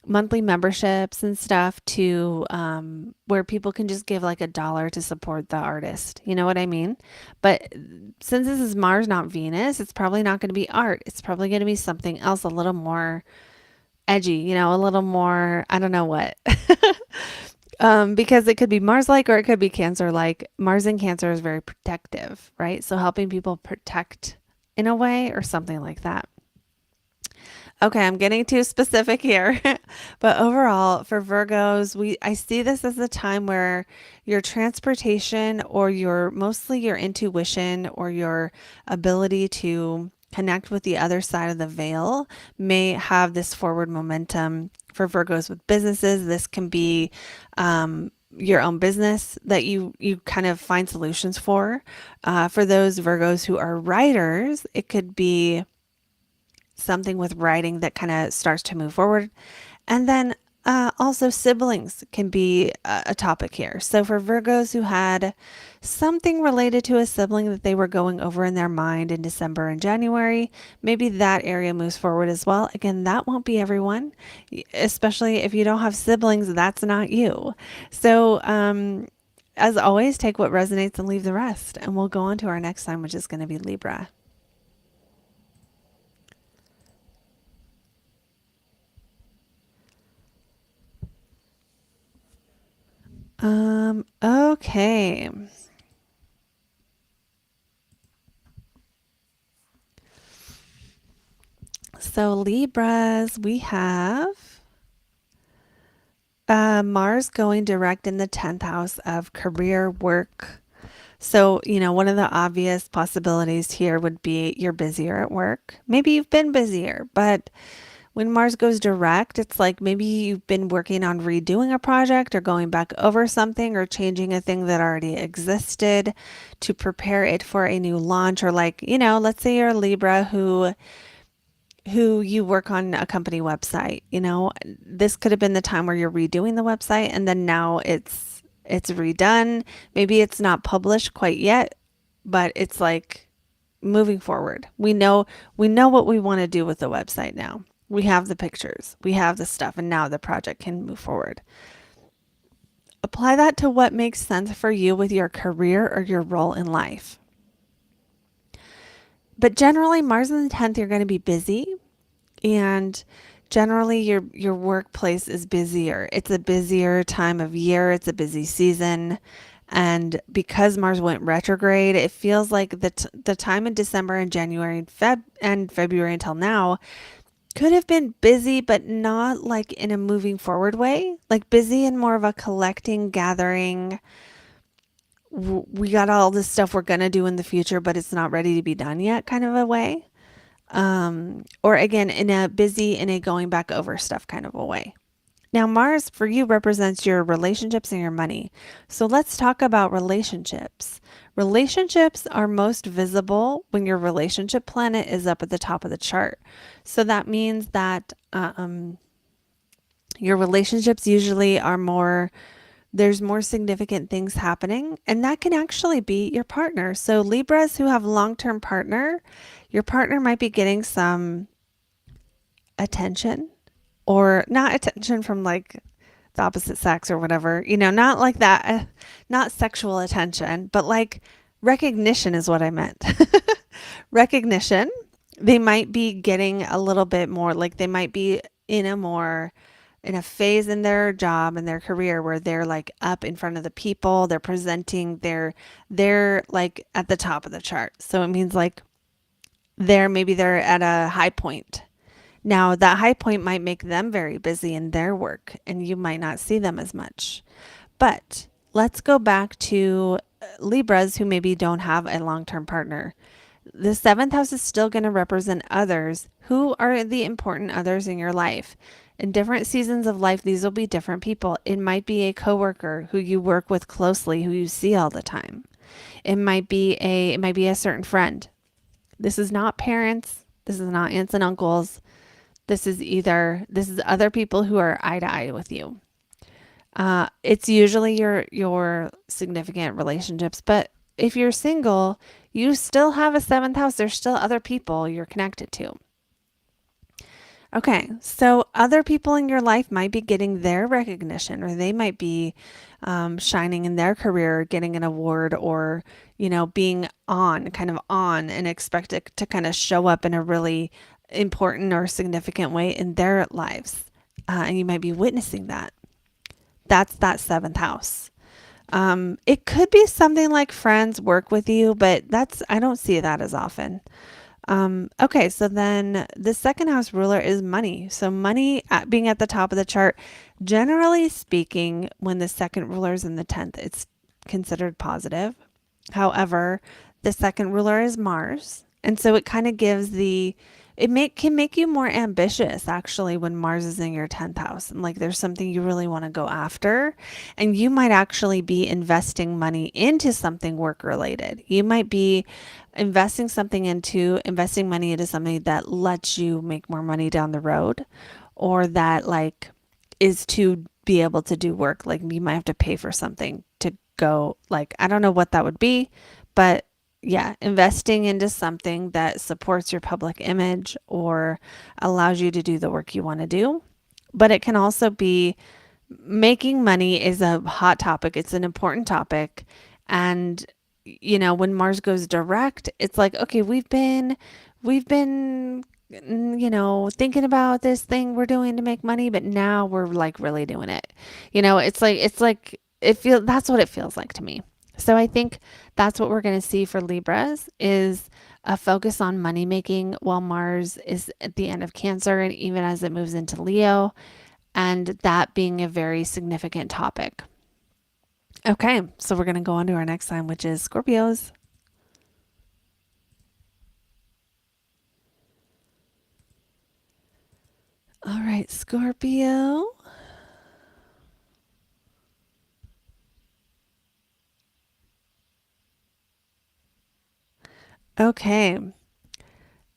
monthly memberships and stuff to where people can just give like $1 to support the artist. You know what I mean? But since this is Mars, not Venus, it's probably not going to be art. It's probably going to be something else, a little more edgy, a little more, I don't know what. Because it could be Mars-like or it could be Cancer-like. Mars in Cancer is very protective, right? So helping people protect in a way, or something like that. Okay, I'm getting too specific here. But overall, for Virgos, I see this as a time where your transportation, or mostly your intuition, or your ability to connect with the other side of the veil may have this forward momentum. For Virgos with businesses, this can be your own business that you kind of find solutions for. For those Virgos who are writers, it could be something with writing that kind of starts to move forward. And then also siblings can be a topic here. So for Virgos who had something related to a sibling that they were going over in their mind in December and January, maybe that area moves forward as well. Again, that won't be everyone, especially if you don't have siblings, that's not you. So as always, take what resonates and leave the rest. And we'll go on to our next sign, which is going to be Libra. Okay. So Libras, we have Mars going direct in the 10th house of career, work. So, one of the obvious possibilities here would be you're busier at work. Maybe you've been busier, but when Mars goes direct, it's like maybe you've been working on redoing a project, or going back over something, or changing a thing that already existed to prepare it for a new launch. Or like, let's say you're a Libra who you work on a company website. This could have been the time where you're redoing the website, and then now it's redone. Maybe it's not published quite yet, but it's like moving forward. We know what we want to do with the website now. We have the pictures, we have the stuff, and now the project can move forward. Apply that to what makes sense for you with your career or your role in life. But generally, Mars in the 10th, you're going to be busy, and generally your workplace is busier. It's a busier time of year. It's a busy season. And because Mars went retrograde, it feels like the time in December and January and February until now could have been busy, but not like in a moving forward way, like busy in more of a collecting, gathering. We got all this stuff we're going to do in the future, but it's not ready to be done yet kind of a way. Or again, in a busy, in a going back over stuff kind of a way. Now, Mars for you represents your relationships and your money. So let's talk about relationships. Relationships are most visible when your relationship planet is up at the top of the chart. So that means that your relationships usually are more, there's more significant things happening, and that can actually be your partner. So Libras who have long-term partner, your partner might be getting some attention, or not attention from like the opposite sex or whatever, not like that, not sexual attention, but like recognition is what I meant. Recognition. They might be getting a little bit more, like they might be in a phase in their job and their career where they're like up in front of the people, they're presenting, they're like at the top of the chart. So it means like maybe they're at a high point. Now, that high point might make them very busy in their work, and you might not see them as much. But let's go back to Libras who maybe don't have a long-term partner. The seventh house is still going to represent others. Who are the important others in your life? In different seasons of life, these will be different people. It might be a coworker who you work with closely, who you see all the time. It might be a certain friend. This is not parents. This is not aunts and uncles. This is other people who are eye to eye with you. It's usually your significant relationships, but if you're single, you still have a seventh house. There's still other people you're connected to. Okay, so other people in your life might be getting their recognition, or they might be shining in their career, getting an award, or being kind of on, and expected to kind of show up in a really important or significant way in their lives. And you might be witnessing that. That's that seventh house. It could be something like friends work with you, but I don't see that as often. Okay, so then the second house ruler is money. So money being at the top of the chart, generally speaking, when the second ruler is in the 10th, it's considered positive. However, the second ruler is Mars. And so it kind of gives can make you more ambitious actually when Mars is in your 10th house. And like there's something you really want to go after. And you might actually be investing money into something work related. You might be investing money into something that lets you make more money down the road, or that like is to be able to do work. Like you might have to pay for something to go, like, I don't know what that would be, but yeah, investing into something that supports your public image or allows you to do the work you want to do. But it can also be making money is a hot topic. It's an important topic. And, when Mars goes direct, it's like, okay, we've been, thinking about this thing we're doing to make money, but now we're like really doing it. That's what it feels like to me. So I think that's what we're going to see for Libras is a focus on money making while Mars is at the end of Cancer and even as it moves into Leo, and that being a very significant topic. Okay, so we're going to go on to our next sign, which is Scorpios. All right, Scorpio. Okay,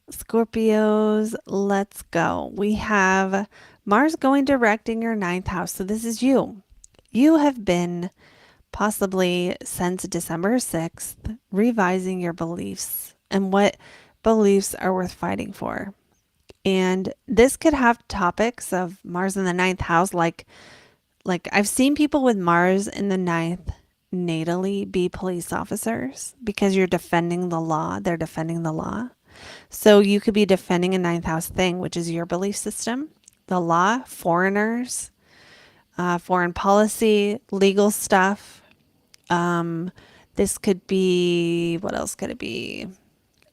Scorpios, let's go. We have Mars going direct in your 9th house. So this is you. You have been possibly since December 6th revising your beliefs and what beliefs are worth fighting for. And this could have topics of Mars in the 9th house, like I've seen people with Mars in the 9th natally be police officers because you're defending the law. They're defending the law. So you could be defending a 9th house thing, which is your belief system, the law, foreigners, foreign policy, legal stuff. This could be, what else could it be?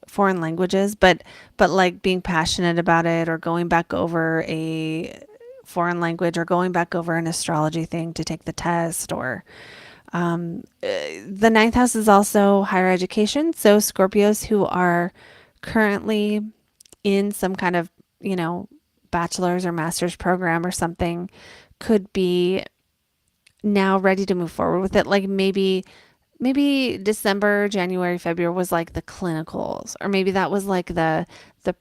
Foreign languages, but like being passionate about it, or going back over a foreign language, or going back over an astrology thing to take the test, or the ninth house is also higher education. So Scorpios who are currently in some kind of, bachelor's or master's program or something could be now ready to move forward with it. Like maybe December, January, February was like the clinicals, or maybe that was like the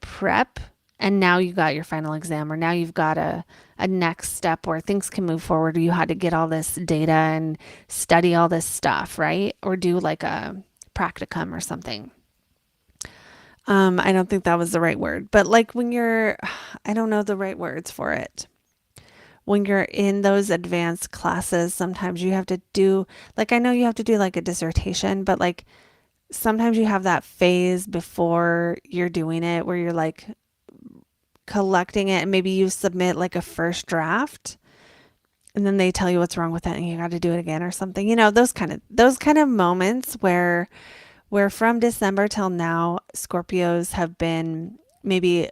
prep, and now you got your final exam, or now you've got a next step where things can move forward, or you had to get all this data and study all this stuff, right? Or do like a practicum or something. I don't think that was the right word, but like when you're, I don't know the right words for it. When you're in those advanced classes, sometimes you have to do, like, I know you have to do like a dissertation, but like sometimes you have that phase before you're doing it where you're like collecting it, and maybe you submit like a first draft, and then they tell you what's wrong with it and you got to do it again or something. Those kind of moments where from December till now, Scorpios have been maybe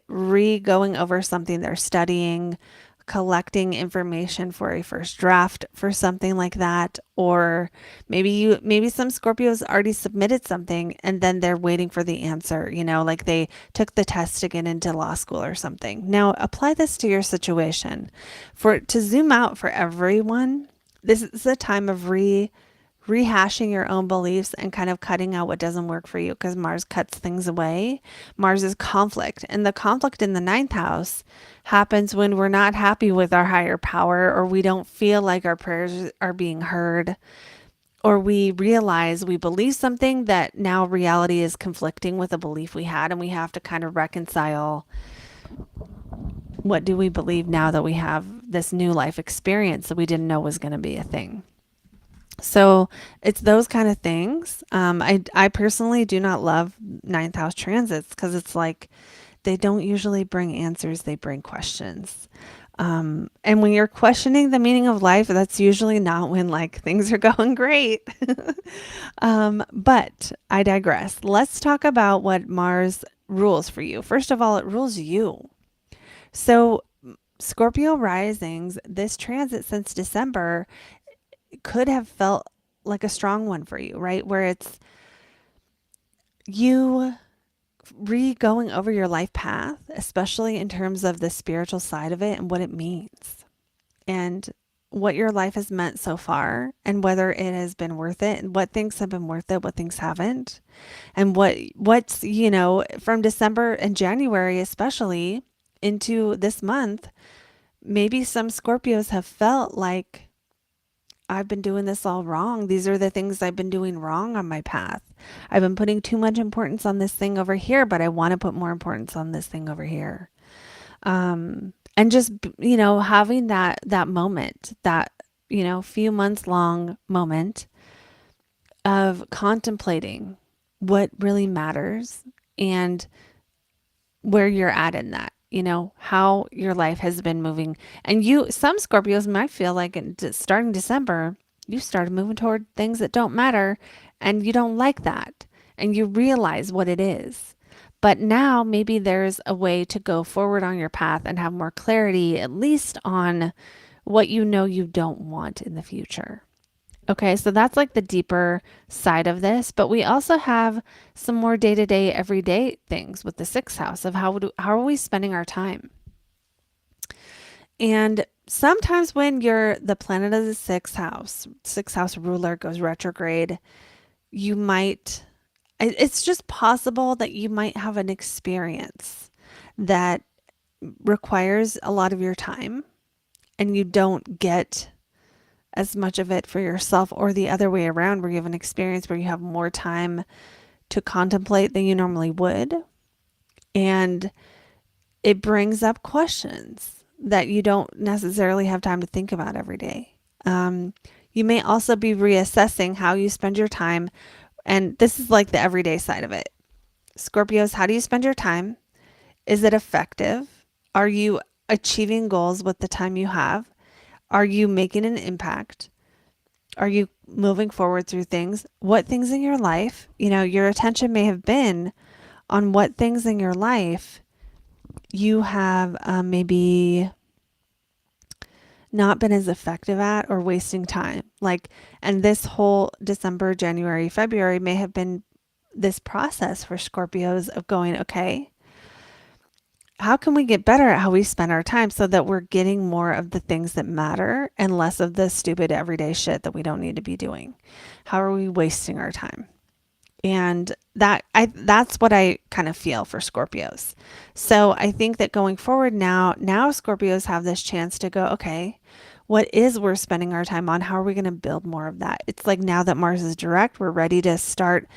going over something they're studying, collecting information for a first draft for something like that. Or maybe some Scorpios already submitted something and then they're waiting for the answer, like they took the test to get into law school or something. Now apply this to your situation. To zoom out for everyone, this is a time of rehashing your own beliefs and kind of cutting out what doesn't work for you, because Mars cuts things away. Mars is conflict, and the conflict in the ninth house happens when we're not happy with our higher power, or we don't feel like our prayers are being heard, or we realize we believe something that now reality is conflicting with a belief we had, and we have to kind of reconcile, what do we believe now that we have this new life experience that we didn't know was going to be a thing. So it's those kind of things. I personally do not love ninth house transits, because it's like they don't usually bring answers, they bring questions. And when you're questioning the meaning of life, that's usually not when like things are going great. But I digress. Let's talk about what Mars rules for you. First of all, it rules you. So Scorpio risings, this transit since December could have felt like a strong one for you, right? Where it's you going over your life path, especially in terms of the spiritual side of it and what it means, and what your life has meant so far, and whether it has been worth it, and what things have been worth it, what things haven't, and what's from December and January especially into this month. Maybe some Scorpios have felt like, I've been doing this all wrong. These are the things I've been doing wrong on my path. I've been putting too much importance on this thing over here, but I want to put more importance on this thing over here. And just, having that moment, that, few months long moment of contemplating what really matters and where you're at in that, how your life has been moving. And some Scorpios might feel like starting December, you started moving toward things that don't matter, and you don't like that, and you realize what it is. But now maybe there's a way to go forward on your path and have more clarity, at least on what you don't want in the future. Okay, so that's like the deeper side of this, but we also have some more day-to-day, everyday things with the sixth house of how are we spending our time? And sometimes when you're the planet of the sixth house ruler goes retrograde, it's just possible that you might have an experience that requires a lot of your time, and you don't get as much of it for yourself, or the other way around, where you have an experience where you have more time to contemplate than you normally would. And it brings up questions that you don't necessarily have time to think about every day. You may also be reassessing how you spend your time. And this is like the everyday side of it. Scorpios, how do you spend your time? Is it effective? Are you achieving goals with the time you have? Are you making an impact? Are you moving forward through things? What things in your life, your attention may have been on what things in your life you have maybe not been as effective at or wasting time. And this whole December, January, February may have been this process for Scorpios of going, okay, how can we get better at how we spend our time so that we're getting more of the things that matter and less of the stupid everyday shit that we don't need to be doing? How are we wasting our time? And that's what I kind of feel for Scorpios. So I think that going forward now Scorpios have this chance to go, okay, what is we're spending our time on? How are we going to build more of that? It's like now that Mars is direct, we're ready to start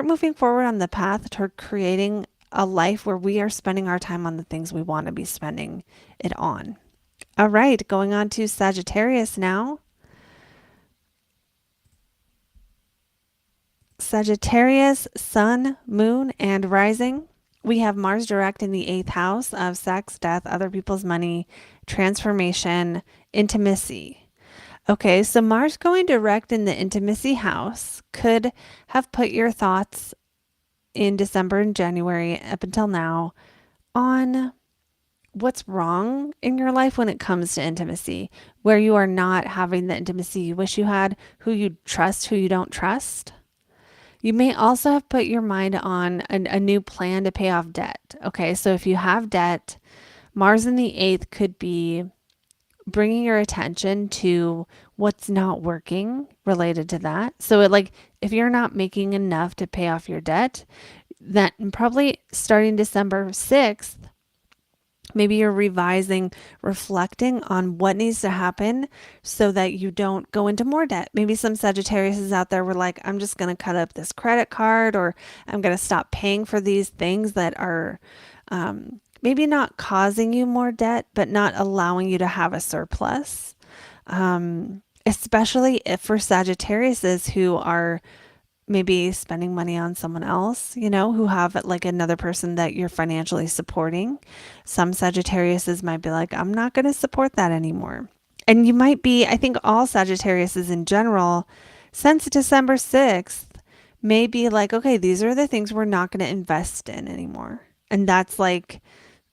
moving forward on the path toward creating a life where we are spending our time on the things we want to be spending it on. All right, going on to Sagittarius now. Sagittarius, Sun, Moon, and Rising. We have Mars direct in the 8th house of sex, death, other people's money, transformation, intimacy. Okay, so Mars going direct in the intimacy house could have put your thoughts in December and January up until now on what's wrong in your life when it comes to intimacy, where you are not having the intimacy you wish you had, who you trust, who you don't trust. You may also have put your mind on a new plan to pay off debt. Okay, so if you have debt, Mars in the 8th could be bringing your attention to what's not working related to that. So if you're not making enough to pay off your debt, then probably starting December 6th, maybe you're revising, reflecting on what needs to happen so that you don't go into more debt. Maybe some Sagittarius is out there were like, I'm just going to cut up this credit card, or I'm going to stop paying for these things that are maybe not causing you more debt, but not allowing you to have a surplus. Especially if for Sagittariuses who are maybe spending money on someone else, who have like another person that you're financially supporting. Some Sagittariuses might be like, I'm not going to support that anymore. And you might be, I think all Sagittariuses in general, since December 6th, may be like, okay, these are the things we're not going to invest in anymore. And that's like,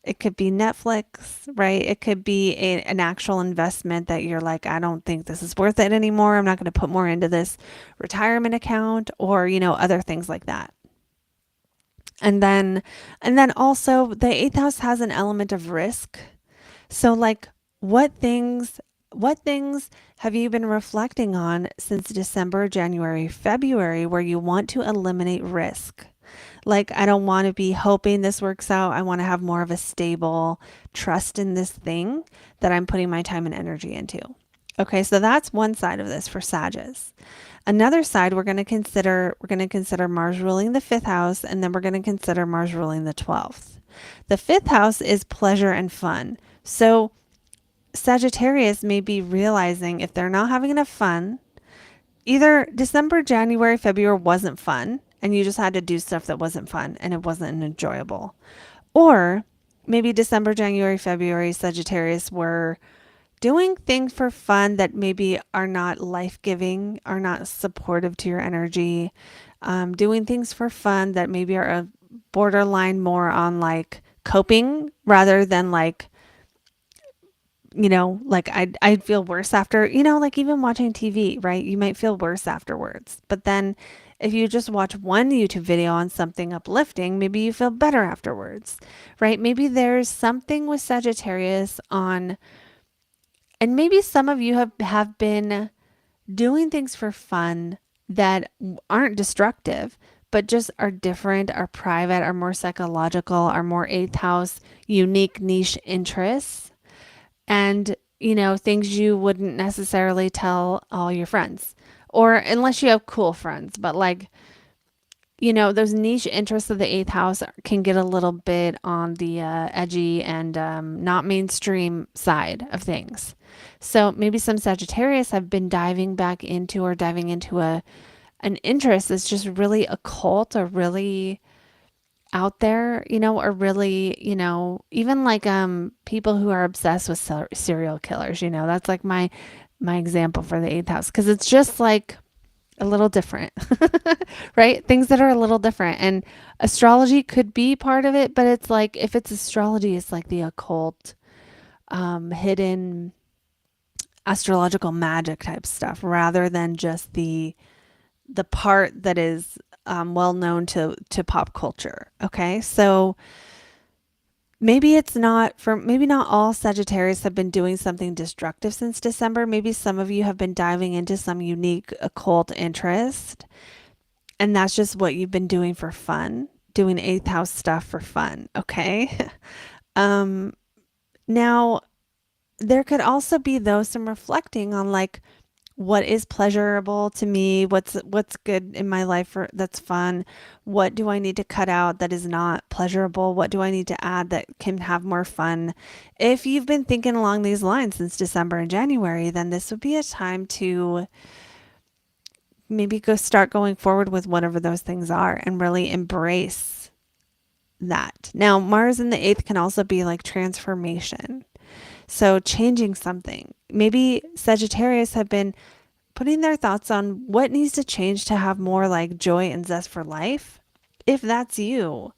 it could be Netflix, right? It could be an actual investment that you're like, I don't think this is worth it anymore. I'm not going to put more into this retirement account, or, other things like that. And then also the 8th house has an element of risk. So like what things have you been reflecting on since December, January, February, where you want to eliminate risk? Like, I don't want to be hoping this works out. I want to have more of a stable trust in this thing that I'm putting my time and energy into. Okay, so that's one side of this for Sagittarius. Another side, we're going to consider Mars ruling the 5th house, and then we're going to consider Mars ruling the 12th. The 5th house is pleasure and fun. So Sagittarius may be realizing if they're not having enough fun, either December, January, February wasn't fun, and you just had to do stuff that wasn't fun and it wasn't enjoyable. Or maybe December, January, February, Sagittarius were doing things for fun that maybe are not life-giving, are not supportive to your energy, doing things for fun that maybe are a borderline more on like coping rather than like, like I'd feel worse after, like even watching TV, right? You might feel worse afterwards. But then if you just watch one YouTube video on something uplifting, maybe you feel better afterwards, right? Maybe there's something with Sagittarius on, and maybe some of you have been doing things for fun that aren't destructive, but just are different, are private, are more psychological, are more 8th house, unique niche interests. And, things you wouldn't necessarily tell all your friends, or unless you have cool friends, but like, those niche interests of the 8th house can get a little bit on the edgy and not mainstream side of things. So maybe some Sagittarius have been diving into an interest that's just really occult or really out there, or really, even like people who are obsessed with serial killers, that's like my my example for the eighth house because it's just like a little different, right? Things that are a little different. And astrology could be part of it, but it's like if it's astrology, it's like the occult, hidden astrological magic type stuff rather than just the part that is well known to pop culture. Okay, so maybe it's not for maybe not all Sagittarius have been doing something destructive since December. Maybe some of you have been diving into some unique occult interest, and that's just what you've been doing for fun, doing eighth house stuff for fun. Okay, um, now there could also be though some reflecting on like what is pleasurable to me, what's good in my life for that's fun, what do I need to cut out that is not pleasurable, what do I need to add that can have more fun. If you've been thinking along these lines since December and January, then this would be a time to maybe go start going forward with whatever those things are and really embrace that. Now Mars in the eighth can also be like transformation, so changing something. Maybe Sagittarius have been putting their thoughts on what needs to change to have more like joy and zest for life. If that's you,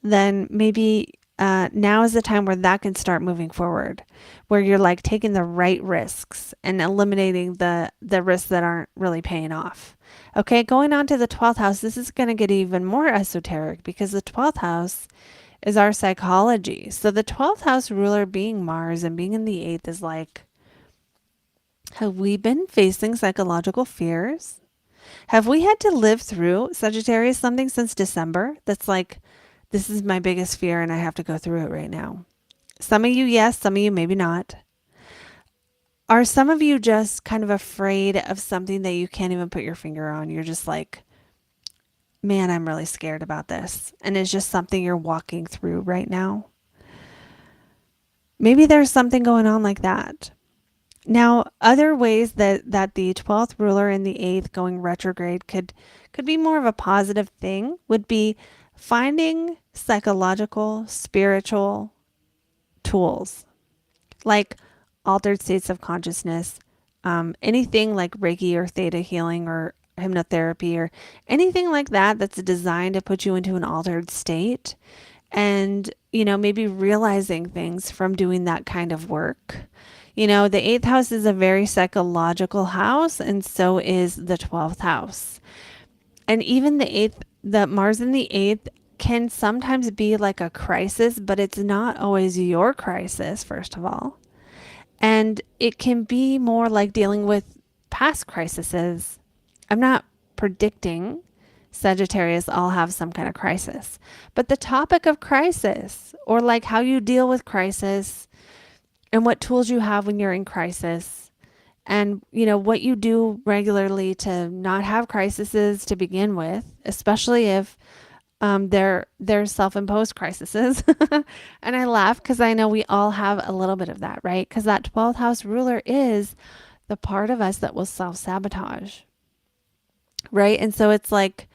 then maybe now is the time where that can start moving forward, where you're like taking the right risks and eliminating the risks that aren't really paying off. Okay, going on to the 12th house, this is going to get even more esoteric because the 12th house is our psychology. So the 12th house ruler being Mars and being in the 8th is like, have we been facing psychological fears? Have we had to live through Sagittarius something since December that's like, this is my biggest fear and I have to go through it right now? Some of you, yes, some of you, maybe not. Are some of you just kind of afraid of something that you can't even put your finger on? You're just like, man, I'm really scared about this. And it's just something you're walking through right now. Maybe there's something going on like that. Now, other ways that the 12th ruler and the 8th going retrograde could be more of a positive thing would be finding psychological, spiritual tools like altered states of consciousness, anything like Reiki or theta healing or hypnotherapy or anything like that that's designed to put you into an altered state and, maybe realizing things from doing that kind of work. The eighth house is a very psychological house, and so is the 12th house. And even the Mars in the eighth can sometimes be like a crisis, but it's not always your crisis, first of all. And it can be more like dealing with past crises. I'm not predicting Sagittarius all have some kind of crisis, but the topic of crisis or like how you deal with crisis and what tools you have when you're in crisis and what you do regularly to not have crises to begin with, especially if they're self-imposed crises. And I laugh because I know we all have a little bit of that, right? Because that 12th house ruler is the part of us that will self-sabotage, right? And so it's like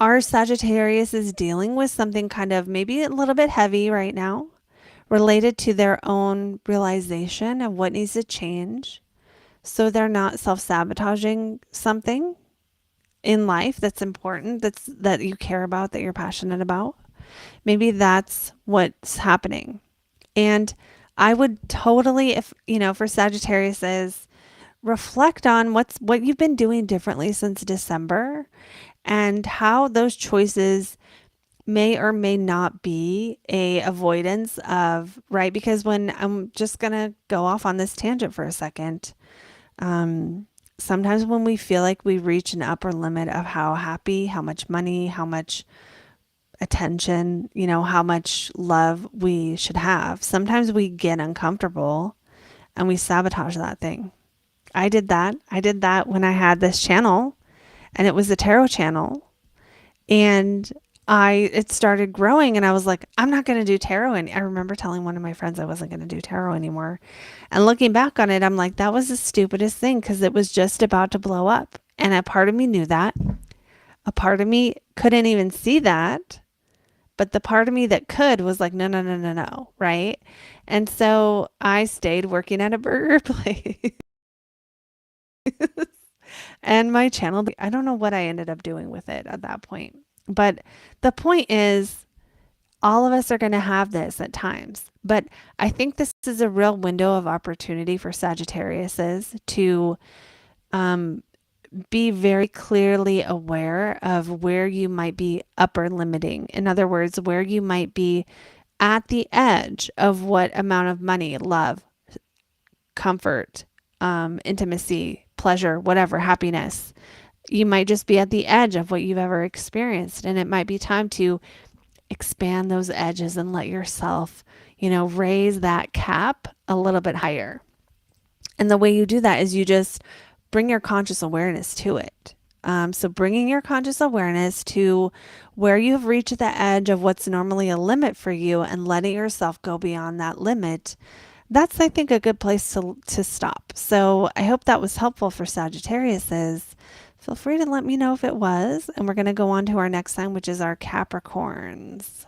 our Sagittarius is dealing with something kind of maybe a little bit heavy right now related to their own realization of what needs to change so they're not self-sabotaging something in life that's important, that you care about, that you're passionate about. Maybe that's what's happening. And I would totally, if for Sagittarius is reflect on what you've been doing differently since December and how those choices may or may not be a avoidance of, right? Because when I'm just going to go off on this tangent for a second, sometimes when we feel like we reach an upper limit of how happy, how much money, how much attention, how much love we should have, sometimes we get uncomfortable and we sabotage that thing. I did that. I did that when I had this channel and it was the tarot channel and it started growing and I was like, I'm not going to do tarot. And I remember telling one of my friends I wasn't going to do tarot anymore. And looking back on it, I'm like, that was the stupidest thing because it was just about to blow up. And a part of me knew that. A part of me couldn't even see that. But the part of me that could was like, no, no, no, no, no. Right. And so I stayed working at a burger place. And my channel, I don't know what I ended up doing with it at that point. But the point is, all of us are going to have this at times. But I think this is a real window of opportunity for Sagittariuses to um, be very clearly aware of where you might be upper limiting. In other words, where you might be at the edge of what amount of money, love, comfort, intimacy, pleasure, whatever, happiness. You might just be at the edge of what you've ever experienced. And it might be time to expand those edges and let yourself, raise that cap a little bit higher. And the way you do that is you just bring your conscious awareness to it. So bringing your conscious awareness to where you've reached the edge of what's normally a limit for you and letting yourself go beyond that limit. That's, I think, a good place to stop. So I hope that was helpful for Sagittariuses. Feel free to let me know if it was. And we're going to go on to our next sign, which is our Capricorns.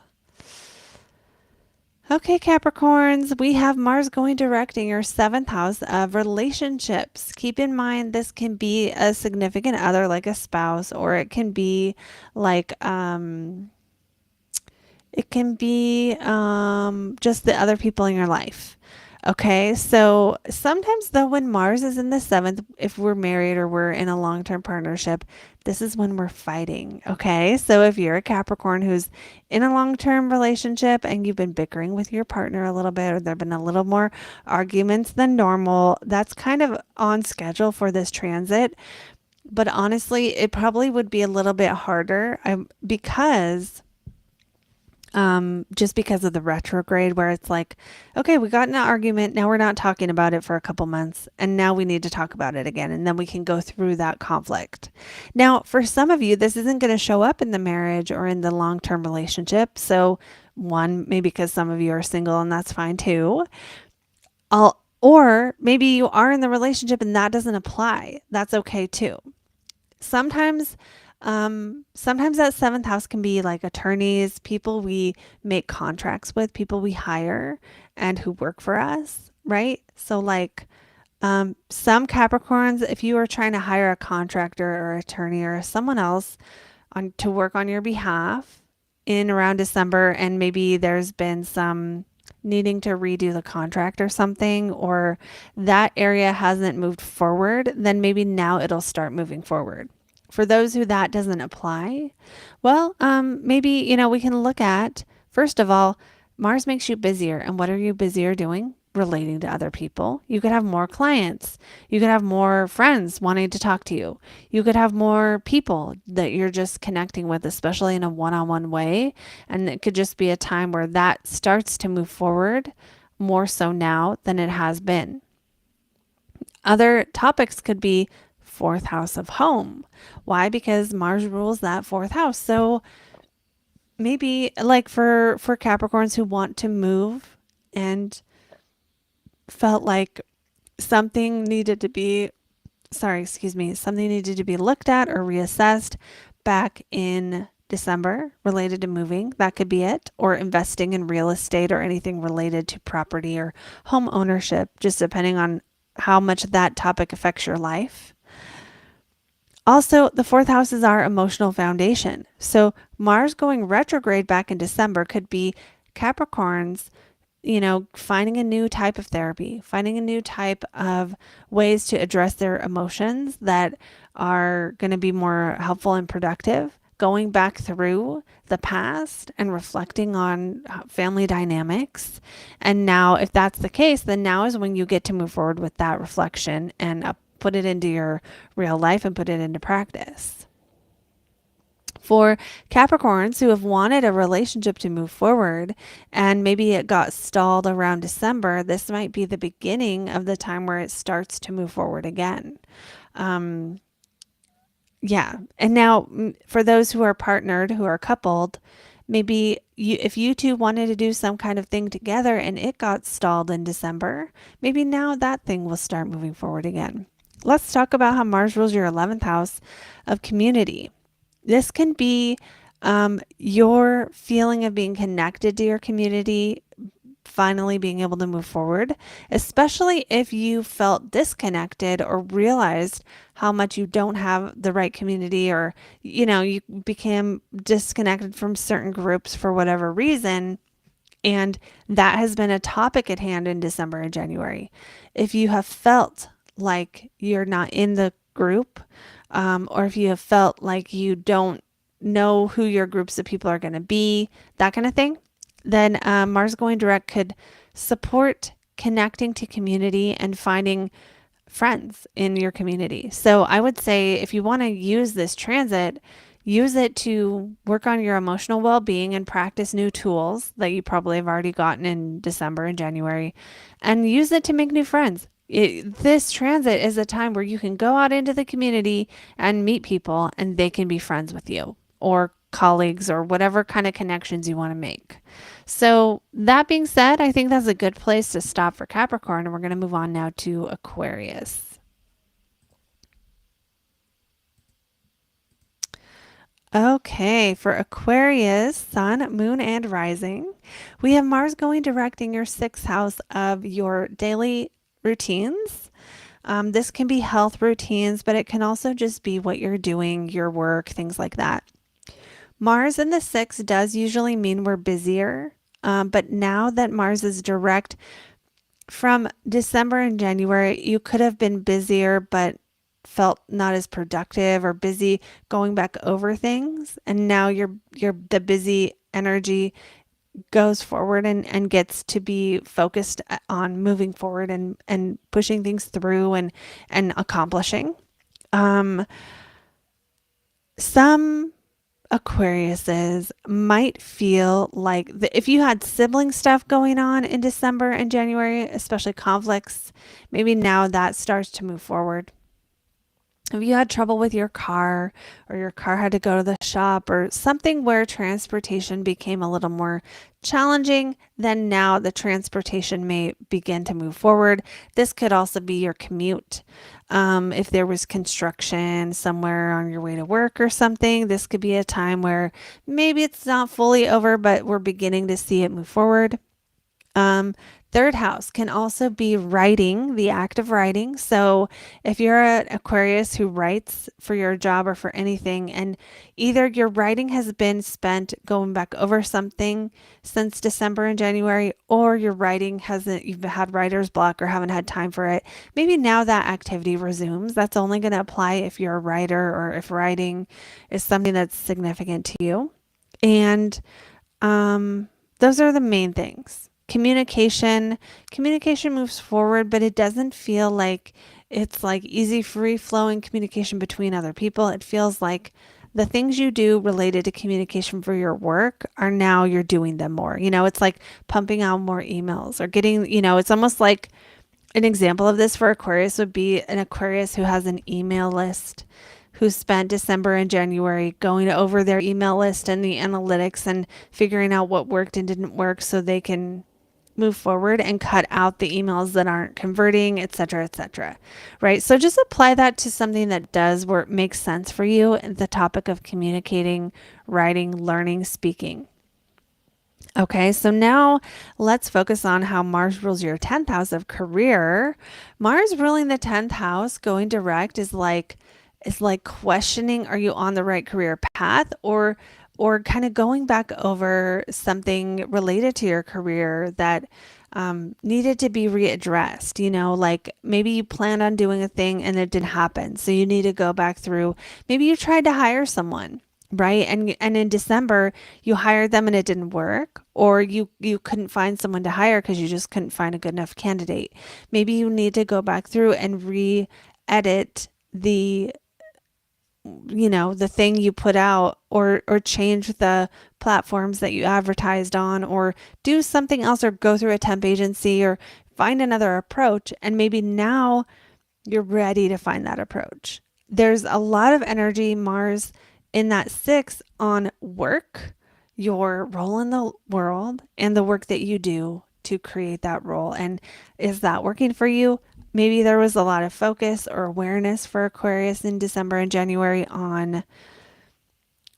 Okay, Capricorns, we have Mars going direct in your seventh house of relationships. Keep in mind, this can be a significant other, like a spouse, or it can be like, just the other people in your life. Okay, so sometimes though, when Mars is in the seventh, if we're married or we're in a long-term partnership, this is when we're fighting. Okay, so if you're a Capricorn who's in a long-term relationship and you've been bickering with your partner a little bit, or there have been a little more arguments than normal, that's kind of on schedule for this transit. But honestly, it probably would be a little bit harder because just because of the retrograde, where it's like, okay, we got in an argument. Now we're not talking about it for a couple months. And now we need to talk about it again. And then we can go through that conflict. Now, for some of you, this isn't going to show up in the marriage or in the long-term relationship. So one, maybe because some of you are single and that's fine too. Or maybe you are in the relationship and that doesn't apply. That's okay too. Sometimes that seventh house can be like attorneys, people we make contracts with, people we hire and who work for us, right? So like, some Capricorns, if you are trying to hire a contractor or attorney or someone else to work on your behalf in around December, and maybe there's been some needing to redo the contract or something, or that area hasn't moved forward, then maybe now it'll start moving forward. For those who that doesn't apply, well, maybe, we can look at, first of all, Mars makes you busier. And what are you busier doing? Relating to other people. You could have more clients. You could have more friends wanting to talk to you. You could have more people that you're just connecting with, especially in a one-on-one way. And it could just be a time where that starts to move forward more so now than it has been. Other topics could be fourth house of home. Why? Because Mars rules that fourth house. So maybe like for Capricorns who want to move and felt like something needed to be looked at or reassessed back in December related to moving. That could be it. Or investing in real estate or anything related to property or home ownership, just depending on how much that topic affects your life. Also, the fourth house is our emotional foundation. So Mars going retrograde back in December could be Capricorns, finding a new type of therapy, finding a new type of ways to address their emotions that are going to be more helpful and productive, going back through the past and reflecting on family dynamics. And now, if that's the case, then now is when you get to move forward with that reflection and put it into your real life and put it into practice. For Capricorns who have wanted a relationship to move forward and maybe it got stalled around December, this might be the beginning of the time where it starts to move forward again. Yeah. And now for those who are partnered, who are coupled, maybe if you two wanted to do some kind of thing together and it got stalled in December, maybe now that thing will start moving forward again. Let's talk about how Mars rules your 11th house of community. This can be your feeling of being connected to your community, finally being able to move forward, especially if you felt disconnected or realized how much you don't have the right community, or, you became disconnected from certain groups for whatever reason. And that has been a topic at hand in December and January. If you have felt like you're not in the group, or if you have felt like you don't know who your groups of people are going to be, that kind of thing, then Mars going direct could support connecting to community and finding friends in your community. So I would say if you want to use this transit, use it to work on your emotional well-being and practice new tools that you probably have already gotten in December and January, and use it to make new friends. This transit is a time where you can go out into the community and meet people, and they can be friends with you or colleagues or whatever kind of connections you want to make. So that being said, I think that's a good place to stop for Capricorn, and we're going to move on now to Aquarius. Okay, for Aquarius, Sun, Moon, and Rising, we have Mars going direct in your sixth house of your daily routines. This can be health routines, but it can also just be what you're doing, your work, things like that. Mars in the sixth does usually mean we're busier, but now that Mars is direct from December and January, you could have been busier, but felt not as productive or busy going back over things. And now the busy energy goes forward and gets to be focused on moving forward and pushing things through and accomplishing. Some Aquariuses might feel like if you had sibling stuff going on in December and January, especially conflicts, maybe now that starts to move forward. If you had trouble with your car, or your car had to go to the shop, or something where transportation became a little more challenging, then now the transportation may begin to move forward. This could also be your commute. If there was construction somewhere on your way to work or something, this could be a time where maybe it's not fully over, but we're beginning to see it move forward. Third house can also be writing, the act of writing. So if you're an Aquarius who writes for your job or for anything, and either your writing has been spent going back over something since December and January, or your writing you've had writer's block or haven't had time for it, maybe now that activity resumes. That's only going to apply if you're a writer or if writing is something that's significant to you. And those are the main things. Communication moves forward, but it doesn't feel like it's like easy, free flowing communication between other people. It feels like the things you do related to communication for your work are now you're doing them more. It's like pumping out more emails or getting, it's almost like an example of this for Aquarius would be an Aquarius who has an email list, who spent December and January going over their email list and the analytics and figuring out what worked and didn't work so they can move forward and cut out the emails that aren't converting, etc., etc. Right? So just apply that to something that does work, makes sense for you, the topic of communicating, writing, learning, speaking. Okay, so now let's focus on how Mars rules your 10th house of career. Mars ruling the 10th house going direct is like questioning, are you on the right career path, or kind of going back over something related to your career that needed to be readdressed. Like maybe you planned on doing a thing and it didn't happen. So you need to go back through. Maybe you tried to hire someone, right? And in December you hired them and it didn't work, or you couldn't find someone to hire because you just couldn't find a good enough candidate. Maybe you need to go back through and re-edit the thing you put out, or change the platforms that you advertised on, or do something else, or go through a temp agency, or find another approach. And maybe now you're ready to find that approach. There's a lot of energy, Mars, in that 6 on work, your role in the world, and the work that you do to create that role. And is that working for you? Maybe there was a lot of focus or awareness for Aquarius in December and January on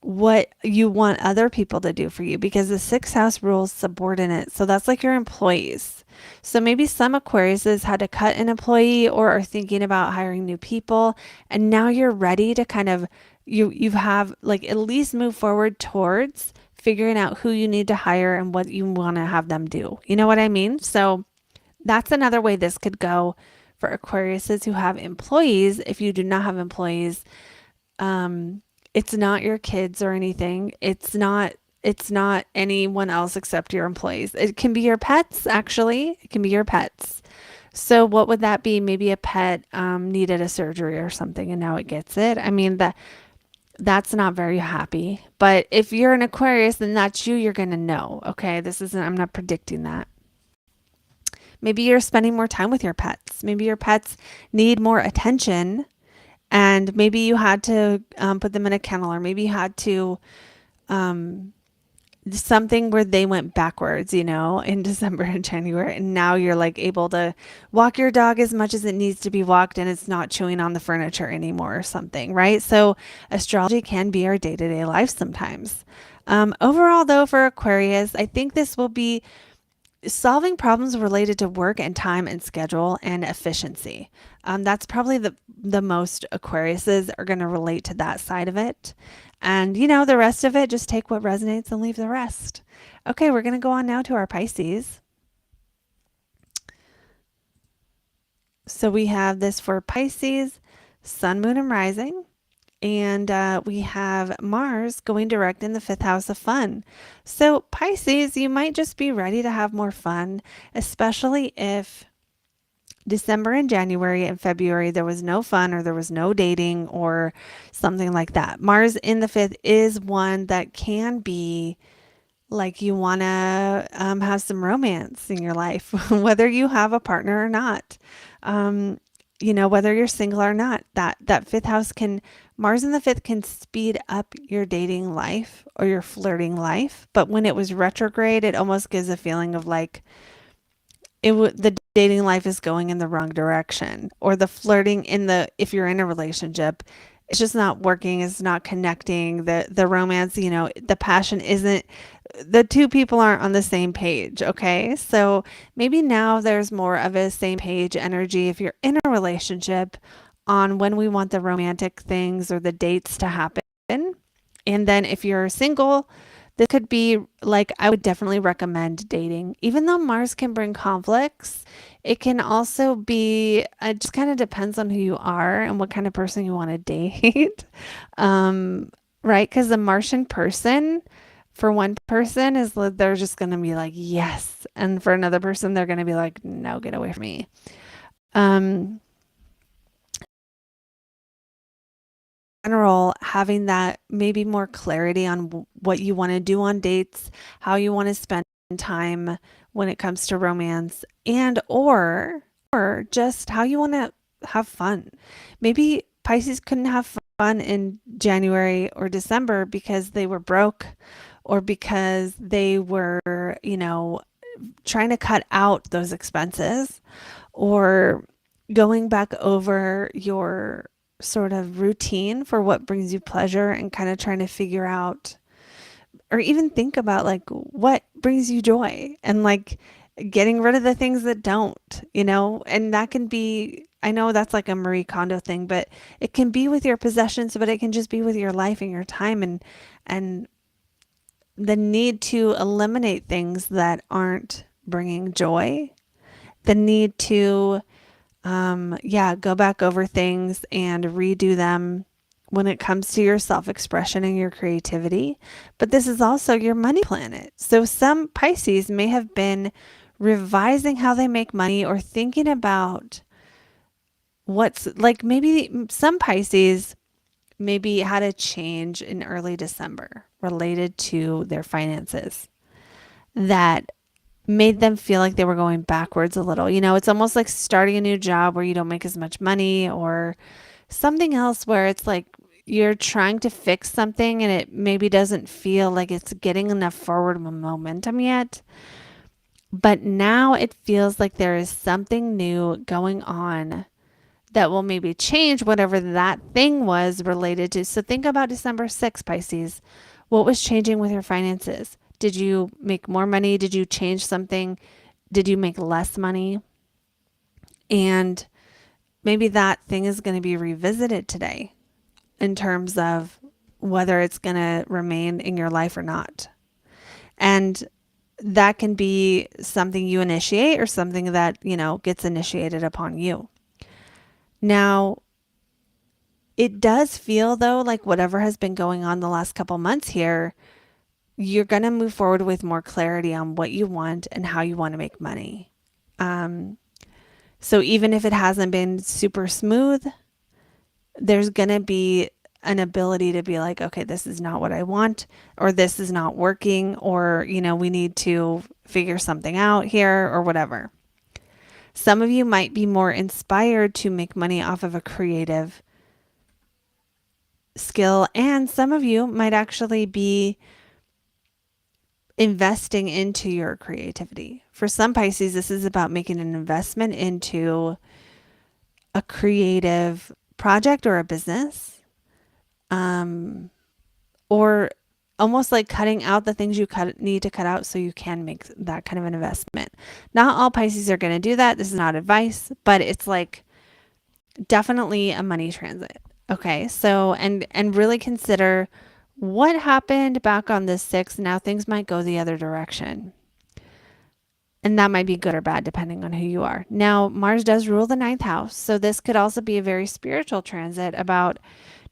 what you want other people to do for you, because the sixth house rules subordinate. So that's like your employees. So maybe some Aquariuses had to cut an employee or are thinking about hiring new people. And now you're ready to kind of, you have like at least move forward towards figuring out who you need to hire and what you want to have them do. You know what I mean? So that's another way this could go for Aquariuses who have employees. If you do not have employees, it's not your kids or anything. It's not anyone else except your employees. It can be your pets, actually. It can be your pets. So what would that be? Maybe a pet needed a surgery or something and now it gets it. I mean, that's not very happy. But if you're an Aquarius, then that's you, you're going to know. Okay, I'm not predicting that. Maybe you're spending more time with your pets. Maybe your pets need more attention, and maybe you had to put them in a kennel, or maybe you had to something where they went backwards, in December and January. And now you're like able to walk your dog as much as it needs to be walked and it's not chewing on the furniture anymore or something, right? So astrology can be our day-to-day life sometimes. Overall, though, for Aquarius, I think this will be solving problems related to work and time and schedule and efficiency. That's probably the most Aquariuses are going to relate to that side of it. And, the rest of it, just take what resonates and leave the rest. Okay, we're going to go on now to our Pisces. So we have this for Pisces, Sun, Moon, and Rising. And we have Mars going direct in the fifth house of fun. So Pisces, you might just be ready to have more fun, especially if December and January and February there was no fun or there was no dating or something like that. Mars in the fifth is one that can be like you want to have some romance in your life, whether you have a partner or not. Whether you're single or not, that fifth house Mars in the fifth can speed up your dating life or your flirting life. But when it was retrograde, it almost gives a feeling of like the dating life is going in the wrong direction, or the flirting if you're in a relationship, it's just not working. It's not connecting. The romance, the passion isn't, the two people aren't on the same page. Okay. So maybe now there's more of a same page energy if you're in a relationship on when we want the romantic things or the dates to happen. And then if you're single, this could be like, I would definitely recommend dating. Even though Mars can bring conflicts, it can also be, it just kind of depends on who you are and what kind of person you want to date. Right? Because the Martian person, for one person, they're just going to be like, yes. And for another person, they're going to be like, no, get away from me. General, having that maybe more clarity on what you want to do on dates, how you want to spend time when it comes to romance, and or just how you want to have fun. Maybe Pisces couldn't have fun in January or December because they were broke, or because they were, trying to cut out those expenses, or going back over your sort of routine for what brings you pleasure and kind of trying to figure out, or even think about like what brings you joy, and like getting rid of the things that don't, and that can be, I know that's like a Marie Kondo thing, but it can be with your possessions, but it can just be with your life and your time, and the need to eliminate things that aren't bringing joy, the need to go back over things and redo them when it comes to your self-expression and your creativity. But this is also your money planet. So some Pisces may have been revising how they make money, or thinking about what's like, maybe some Pisces maybe had a change in early December related to their finances that made them feel like they were going backwards a little. It's almost like starting a new job where you don't make as much money, or something else where it's like you're trying to fix something and it maybe doesn't feel like it's getting enough forward momentum yet. But now it feels like there is something new going on that will maybe change whatever that thing was related to. So think about December 6th, Pisces. What was changing with your finances? Did you make more money? Did you change something? Did you make less money? And maybe that thing is going to be revisited today in terms of whether it's going to remain in your life or not. And that can be something you initiate or something that, gets initiated upon you. Now, it does feel though like whatever has been going on the last couple months here, you're going to move forward with more clarity on what you want and how you want to make money. So even if it hasn't been super smooth, there's going to be an ability to be like, okay, this is not what I want, or this is not working, or, we need to figure something out here or whatever. Some of you might be more inspired to make money off of a creative skill, and some of you might actually be investing into your creativity. For some Pisces, this is about making an investment into a creative project or a business, or almost like cutting out the things you need to cut out so you can make that kind of an investment. Not all Pisces are going to do that. This is not advice, but it's like definitely a money transit. Okay, so and really consider what happened back on the 6th. Now things might go the other direction. And that might be good or bad depending on who you are. Now, Mars does rule the 9th house. So this could also be a very spiritual transit about,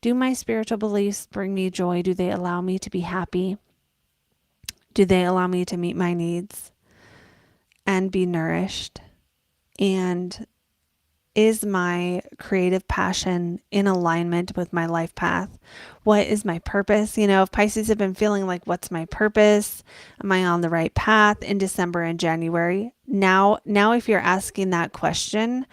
do my spiritual beliefs bring me joy? Do they allow me to be happy? Do they allow me to meet my needs and be nourished? And is my creative passion in alignment with my life path? What is my purpose? If Pisces have been feeling like, what's my purpose? Am I on the right path in December and January? Now, if you're asking that question,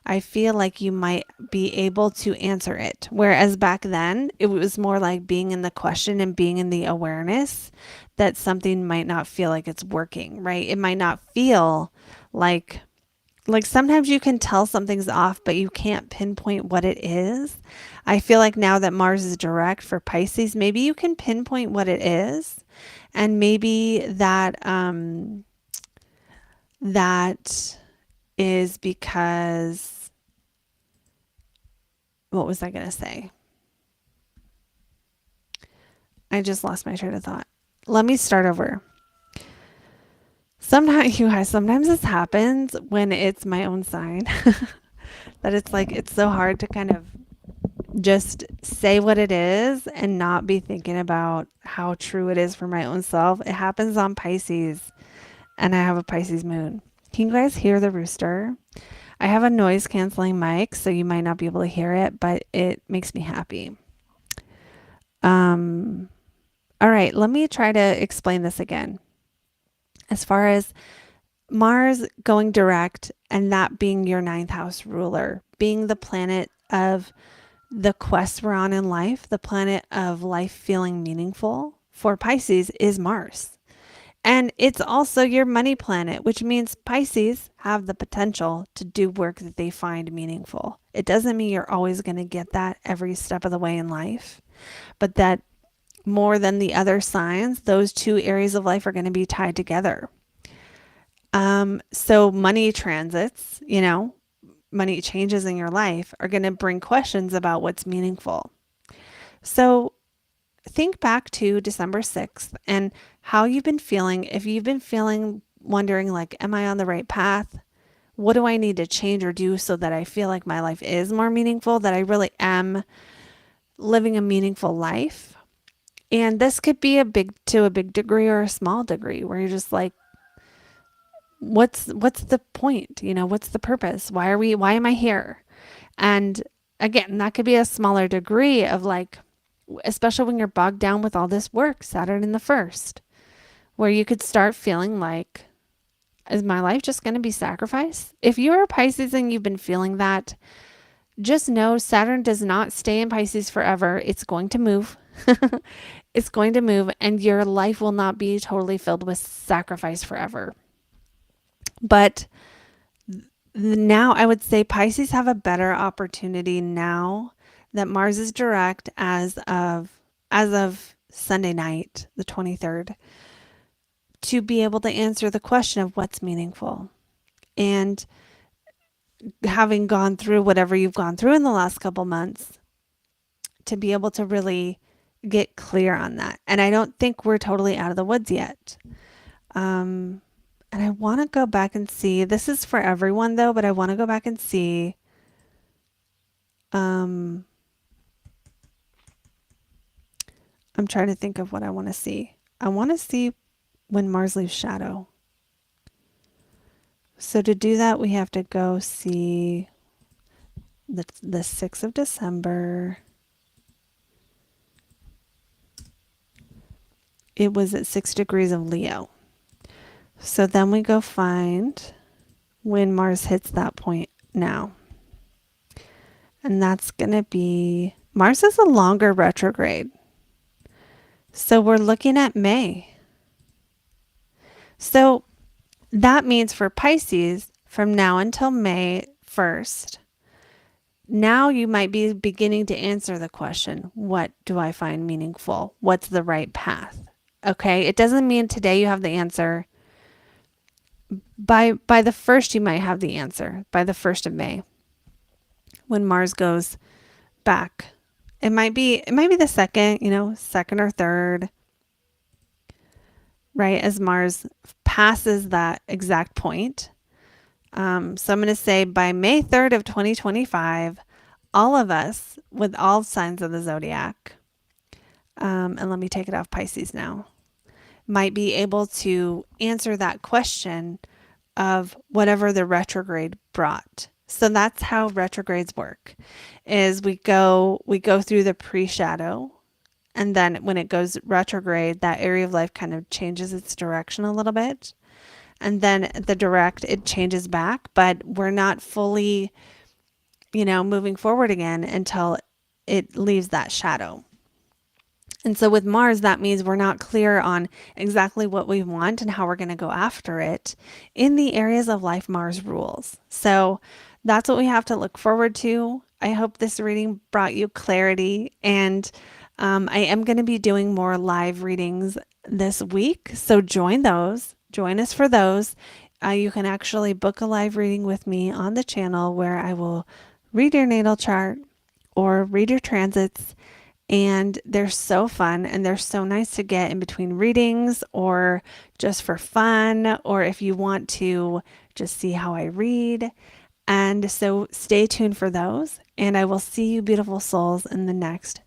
I feel like you might be able to answer it. Whereas back then, it was more like being in the question and being in the awareness that something might not feel like it's working, right? It might not feel like sometimes you can tell something's off, but you can't pinpoint what it is. I feel like now that Mars is direct for Pisces, maybe you can pinpoint what it is. And maybe that is because, what was I going to say? I just lost my train of thought. Let me start over. Sometimes this happens when it's my own sign that it's like, it's so hard to kind of just say what it is and not be thinking about how true it is for my own self. It happens on Pisces, and I have a Pisces moon. Can you guys hear the rooster? I have a noise canceling mic, so you might not be able to hear it, but it makes me happy. All right, let me try to explain this again. As far as Mars going direct and that being your 9th house ruler, being the planet of the quest we're on in life, the planet of life feeling meaningful for Pisces is Mars. And it's also your money planet, which means Pisces have the potential to do work that they find meaningful. It doesn't mean you're always going to get that every step of the way in life, but that more than the other signs, those two areas of life are going to be tied together. So money transits, money changes in your life are going to bring questions about what's meaningful. So think back to December 6th and how you've been feeling. If you've been wondering like, am I on the right path? What do I need to change or do so that I feel like my life is more meaningful, that I really am living a meaningful life? And this could be to a big degree or a small degree where you're just like, what's the point? What's the purpose? Why am I here? And again, that could be a smaller degree of like, especially when you're bogged down with all this work, Saturn in the 1st, where you could start feeling like, is my life just going to be sacrificed? If you're a Pisces and you've been feeling that, just know Saturn does not stay in Pisces forever. It's going to move. It's going to move, and your life will not be totally filled with sacrifice forever. But Now I would say Pisces have a better opportunity now that Mars is direct as of Sunday night, the 23rd, to be able to answer the question of what's meaningful. And having gone through whatever you've gone through in the last couple months, to be able to really get clear on that. And I don't think we're totally out of the woods yet. And I want to go back and see. This is for everyone though, but I want to go back and see. I'm trying to think of what I want to see. I want to see when Mars leaves shadow. So to do that, we have to go see the 6th of December. It was at 6 degrees of Leo. So then we go find when Mars hits that point now. And that's going to be, Mars is a longer retrograde. So we're looking at May. So that means for Pisces, from now until May 1st, now you might be beginning to answer the question, what do I find meaningful? What's the right path? Okay, it doesn't mean today you have the answer. By the 1st, you might have the answer, by the 1st of May, when Mars goes back. It might be the 2nd, 2nd or 3rd, right? As Mars passes that exact point. So I'm going to say by May 3rd of 2025, all of us with all signs of the zodiac, and let me take it off Pisces now, might be able to answer that question of whatever the retrograde brought. So that's how retrogrades work, is we go through the pre-shadow, and then when it goes retrograde, that area of life kind of changes its direction a little bit. And then the direct, it changes back, but we're not fully, moving forward again until it leaves that shadow. And so with Mars, that means we're not clear on exactly what we want and how we're going to go after it in the areas of life Mars rules. So that's what we have to look forward to. I hope this reading brought you clarity, and I am going to be doing more live readings this week. So join those. Join us for those. You can actually book a live reading with me on the channel where I will read your natal chart or read your transits. And they're so fun, and they're so nice to get in between readings or just for fun, or if you want to just see how I read. And so stay tuned for those, and I will see you beautiful souls in the next